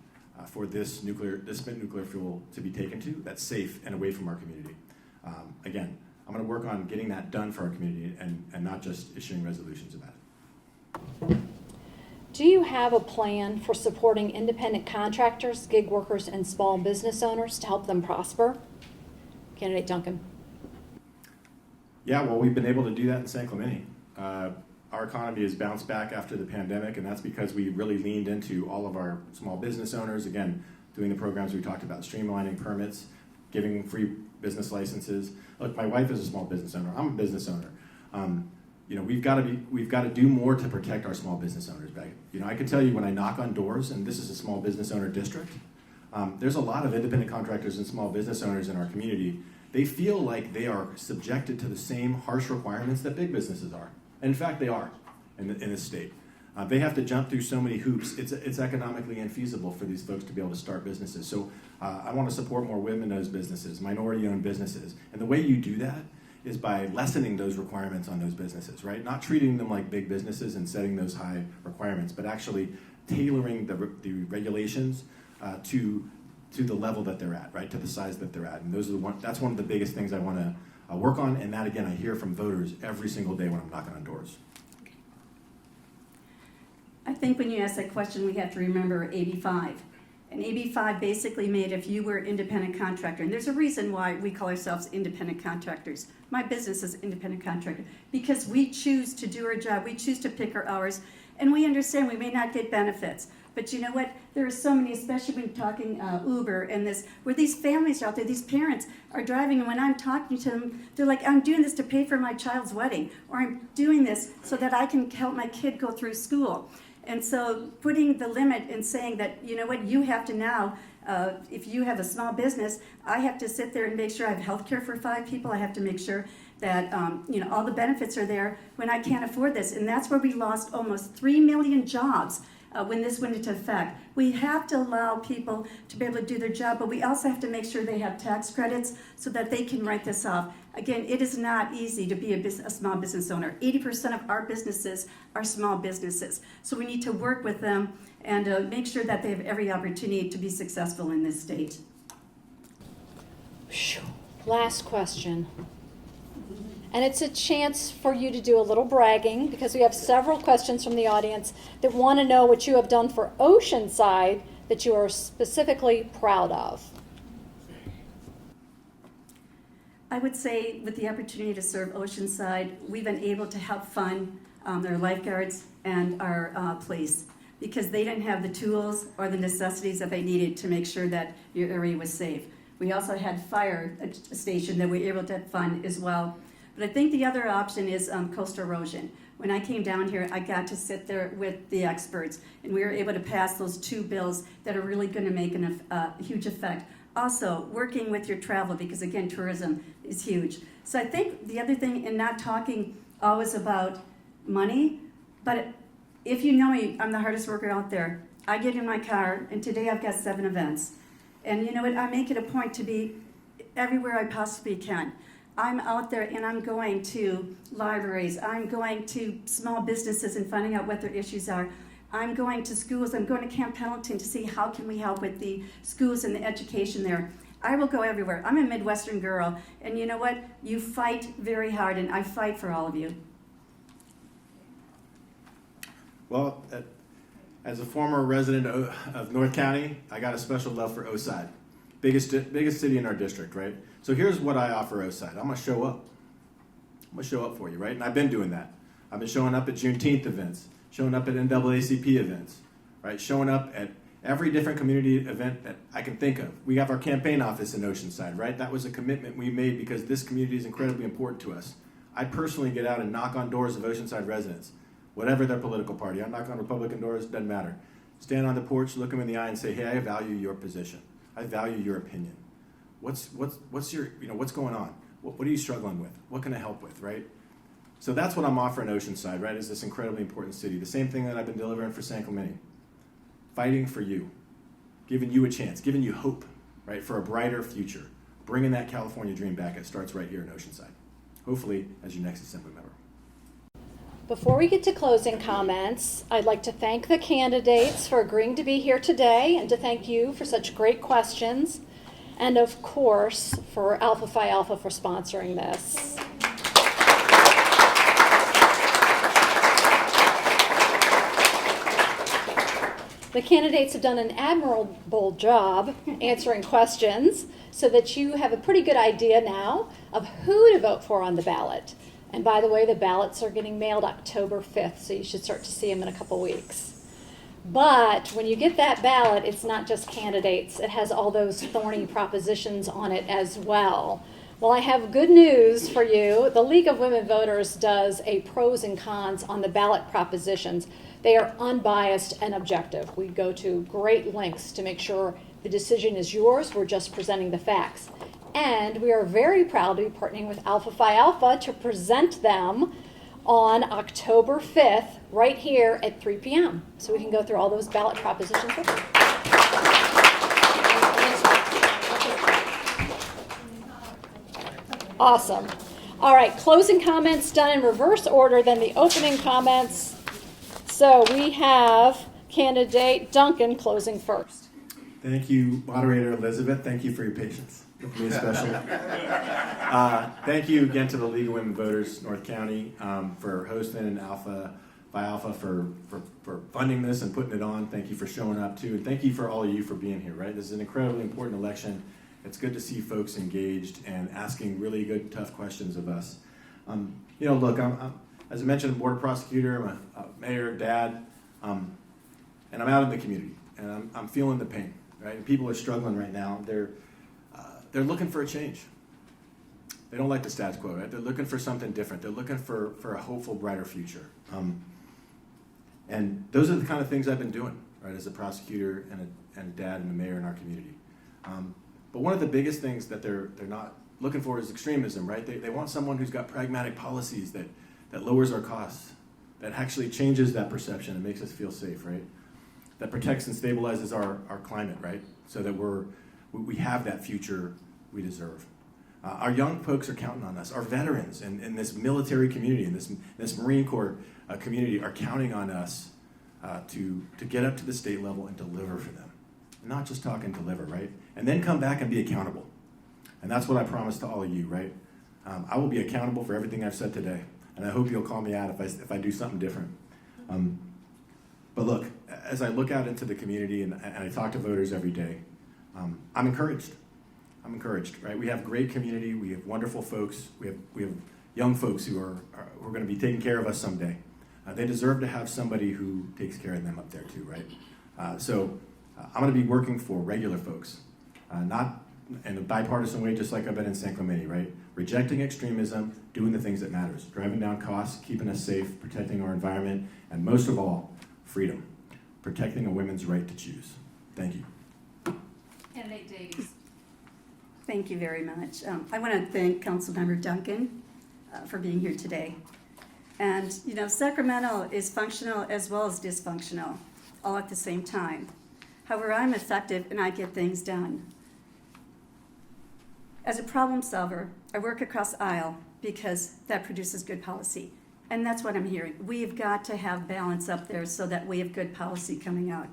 for this spent nuclear fuel to be taken to that's safe and away from our community. Again, I'm going to work on getting that done for our community and not just issuing resolutions about it. Do you have a plan for supporting independent contractors, gig workers, and small business owners to help them prosper? Candidate Duncan. Yeah, well, we've been able to do that in San Clemente. Our economy has bounced back after the pandemic, and that's because we really leaned into all of our small business owners, again, doing the programs we talked about, streamlining permits, giving free business licenses. Look, my wife is a small business owner. I'm a business owner. We've got to do more to protect our small business owners. I can tell you when I knock on doors, and this is a small business owner district, there's a lot of independent contractors and small business owners in our community. They feel like they are subjected to the same harsh requirements that big businesses are. In fact, they are in this state. They have to jump through so many hoops. It's economically infeasible for these folks to be able to start businesses. So I want to support more women-owned businesses, minority-owned businesses. And the way you do that is by lessening those requirements on those businesses, right? Not treating them like big businesses and setting those high requirements, but actually tailoring the regulations to the level that they're at, right? To the size that they're at. And that's one of the biggest things I want to work on. And that, again, I hear from voters every single day when I'm knocking on doors. I think when you ask that question, we have to remember AB 5. And AB 5 basically made if you were an independent contractor, and there's a reason why we call ourselves independent contractors. My business is independent contractor because we choose to do our job, we choose to pick our hours, and we understand we may not get benefits. But you know what? There are so many, especially when talking Uber and this, where these families are out there, these parents are driving, and when I'm talking to them, they're like, I'm doing this to pay for my child's wedding, or I'm doing this so that I can help my kid go through school. And so putting the limit and saying that, you know what, you have to now, if you have a small business, I have to sit there and make sure I have health care for 5 people. I have to make sure that, all the benefits are there when I can't afford this. And that's where we lost almost 3 million jobs when this went into effect. We have to allow people to be able to do their job, but we also have to make sure they have tax credits so that they can write this off. Again, it is not easy to be a small business owner. 80% of our businesses are small businesses. So we need to work with them and make sure that they have every opportunity to be successful in this state. Last question. And it's a chance for you to do a little bragging because we have several questions from the audience that want to know what you have done for Oceanside that you are specifically proud of. I would say with the opportunity to serve Oceanside, we've been able to help fund their lifeguards and our police because they didn't have the tools or the necessities that they needed to make sure that your area was safe. We also had fire station that we were able to fund as well. But I think the other option is coastal erosion. When I came down here, I got to sit there with the experts, and we were able to pass those 2 bills that are really going to make a huge effect. Also, working with your travel, because again, tourism is huge. So I think the other thing, and not talking always about money, but if you know me, I'm the hardest worker out there. I get in my car, and today I've got 7 events. And you know what, I make it a point to be everywhere I possibly can. I'm out there and I'm going to libraries, I'm going to small businesses and finding out what their issues are. I'm going to schools, I'm going to Camp Pendleton to see how can we help with the schools and the education there. I will go everywhere. I'm a Midwestern girl, and you know what? You fight very hard, and I fight for all of you. Well, as a former resident of North County, I got a special love for Oside. Biggest city in our district, right? So here's what I offer Oside. I'm going to show up. I'm going to show up for you, right? And I've been doing that. I've been showing up at Juneteenth events, showing up at NAACP events, right? Showing up at every different community event that I can think of. We have our campaign office in Oceanside, right? That was a commitment we made because this community is incredibly important to us. I personally get out and knock on doors of Oceanside residents, whatever their political party. I knock on Republican doors, doesn't matter. Stand on the porch, look them in the eye and say, hey, I value your position. I value your opinion. What's your, what's going on? What are you struggling with? What can I help with, right? So that's what I'm offering Oceanside, right, is this incredibly important city. The same thing that I've been delivering for San Clemente. Fighting for you, giving you a chance, giving you hope, right, for a brighter future. Bringing that California dream back. It starts right here in Oceanside. Hopefully, as your next Assembly member. Before we get to closing comments, I'd like to thank the candidates for agreeing to be here today and to thank you for such great questions. And of course, for Alpha Phi Alpha for sponsoring this. The candidates have done an admirable job answering questions so that you have a pretty good idea now of who to vote for on the ballot. And by the way, the ballots are getting mailed October 5th, so you should start to see them in a couple weeks. But when you get that ballot, it's not just candidates. It has all those thorny propositions on it as well. Well, I have good news for you. The League of Women Voters does a pros and cons on the ballot propositions. They are unbiased and objective. We go to great lengths to make sure the decision is yours. We're just presenting the facts. And we are very proud to be partnering with Alpha Phi Alpha to present them on October 5th, right here at 3 p.m. So we can go through all those ballot propositions with you. Awesome. All right, closing comments done in reverse order than the opening comments. So we have candidate Duncan closing first. Thank you, Moderator Elizabeth. Thank you for your patience with me especially. Thank you again to the League of Women Voters North County for hosting, and Alpha Phi Alpha for funding this and putting it on. Thank you for showing up too. And thank you for all of you for being here, right? This is an incredibly important election. It's good to see folks engaged and asking really good, tough questions of us. Look, I'm as I mentioned, a board prosecutor, I'm a mayor, dad, and I'm out in the community, and I'm feeling the pain, right? And people are struggling right now. They're looking for a change. They don't like the status quo, right? They're looking for something different. They're looking for a hopeful, brighter future. And those are the kind of things I've been doing, right, as a prosecutor and a dad and a mayor in our community. But one of the biggest things that they're not looking for is extremism, right? They want someone who's got pragmatic policies that lowers our costs, that actually changes that perception and makes us feel safe, right? That protects and stabilizes our climate, right? So that we have that future we deserve. Our young folks are counting on us. Our veterans in this military community, in this Marine Corps community are counting on us to get up to the state level and deliver for them. Not just talk and deliver, right? And then come back and be accountable. And that's what I promise to all of you, right? I will be accountable for everything I've said today. And I hope you'll call me out if I do something different. But look, as I look out into the community and I talk to voters every day, I'm encouraged. I'm encouraged, right? We have great community. We have wonderful folks. We have young folks who are going to be taking care of us someday. They deserve to have somebody who takes care of them up there too, right? So I'm going to be working for regular folks, not in a bipartisan way, just like I've been in San Clemente, right? Rejecting extremism, doing the things that matters, driving down costs, keeping us safe, protecting our environment, and most of all, freedom, protecting a women's right to choose. Thank you. Candidate Davies. Thank you very much. I want to thank Councilmember Duncan for being here today. And, Sacramento is functional as well as dysfunctional, all at the same time. However, I'm effective and I get things done. As a problem solver, I work across the aisle because that produces good policy. And that's what I'm hearing. We've got to have balance up there so that we have good policy coming out.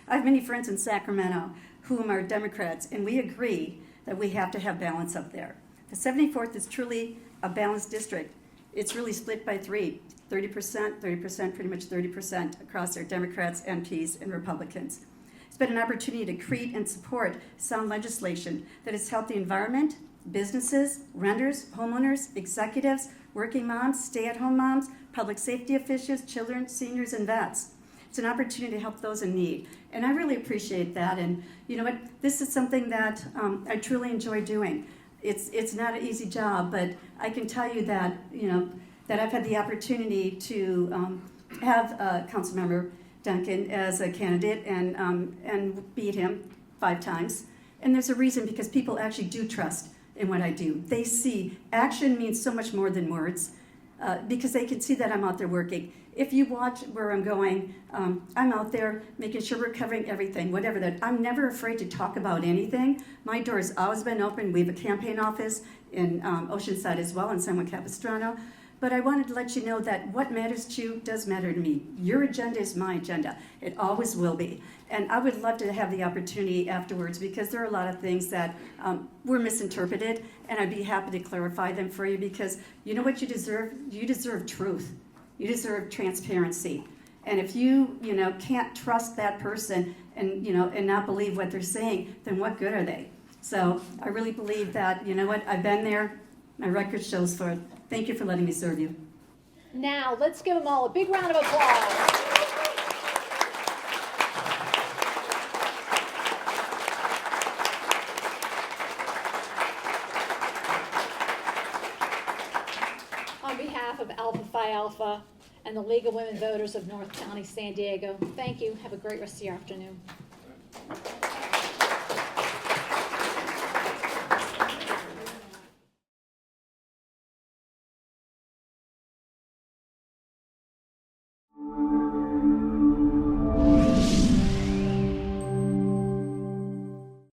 I have many friends in Sacramento whom are Democrats, and we agree that we have to have balance up there. The 74th is truly a balanced district. It's really split by 30%, pretty much 30% across our Democrats, MPs, and Republicans. It's been an opportunity to create and support sound legislation that has helped the environment, businesses, renters, homeowners, executives, working moms, stay-at-home moms, public safety officials, children, seniors, and vets. It's an opportunity to help those in need. And I really appreciate that. And you know what? This is something that I truly enjoy doing. It's not an easy job, but I can tell you that, that I've had the opportunity to have Councilmember Duncan as a candidate and beat him 5 times. And there's a reason, because people actually do trust in what I do. They see action means so much more than words, because they can see that I'm out there working. If you watch where I'm going, I'm out there making sure we're covering everything, whatever that. I'm never afraid to talk about anything. My door has always been open. We have a campaign office in Oceanside as well, in San Juan Capistrano. But I wanted to let you know that what matters to you does matter to me. Your agenda is my agenda. It always will be. And I would love to have the opportunity afterwards, because there are a lot of things that were misinterpreted, and I'd be happy to clarify them for you, because you know what you deserve? You deserve truth. You deserve transparency. And if you can't trust that person and not believe what they're saying, then what good are they? So I really believe that, I've been there. My record shows for it. Thank you for letting me serve you. Now, let's give them all a big round of applause. Phi Alpha, and the League of Women Voters of North County, San Diego. Thank you. Have a great rest of your afternoon.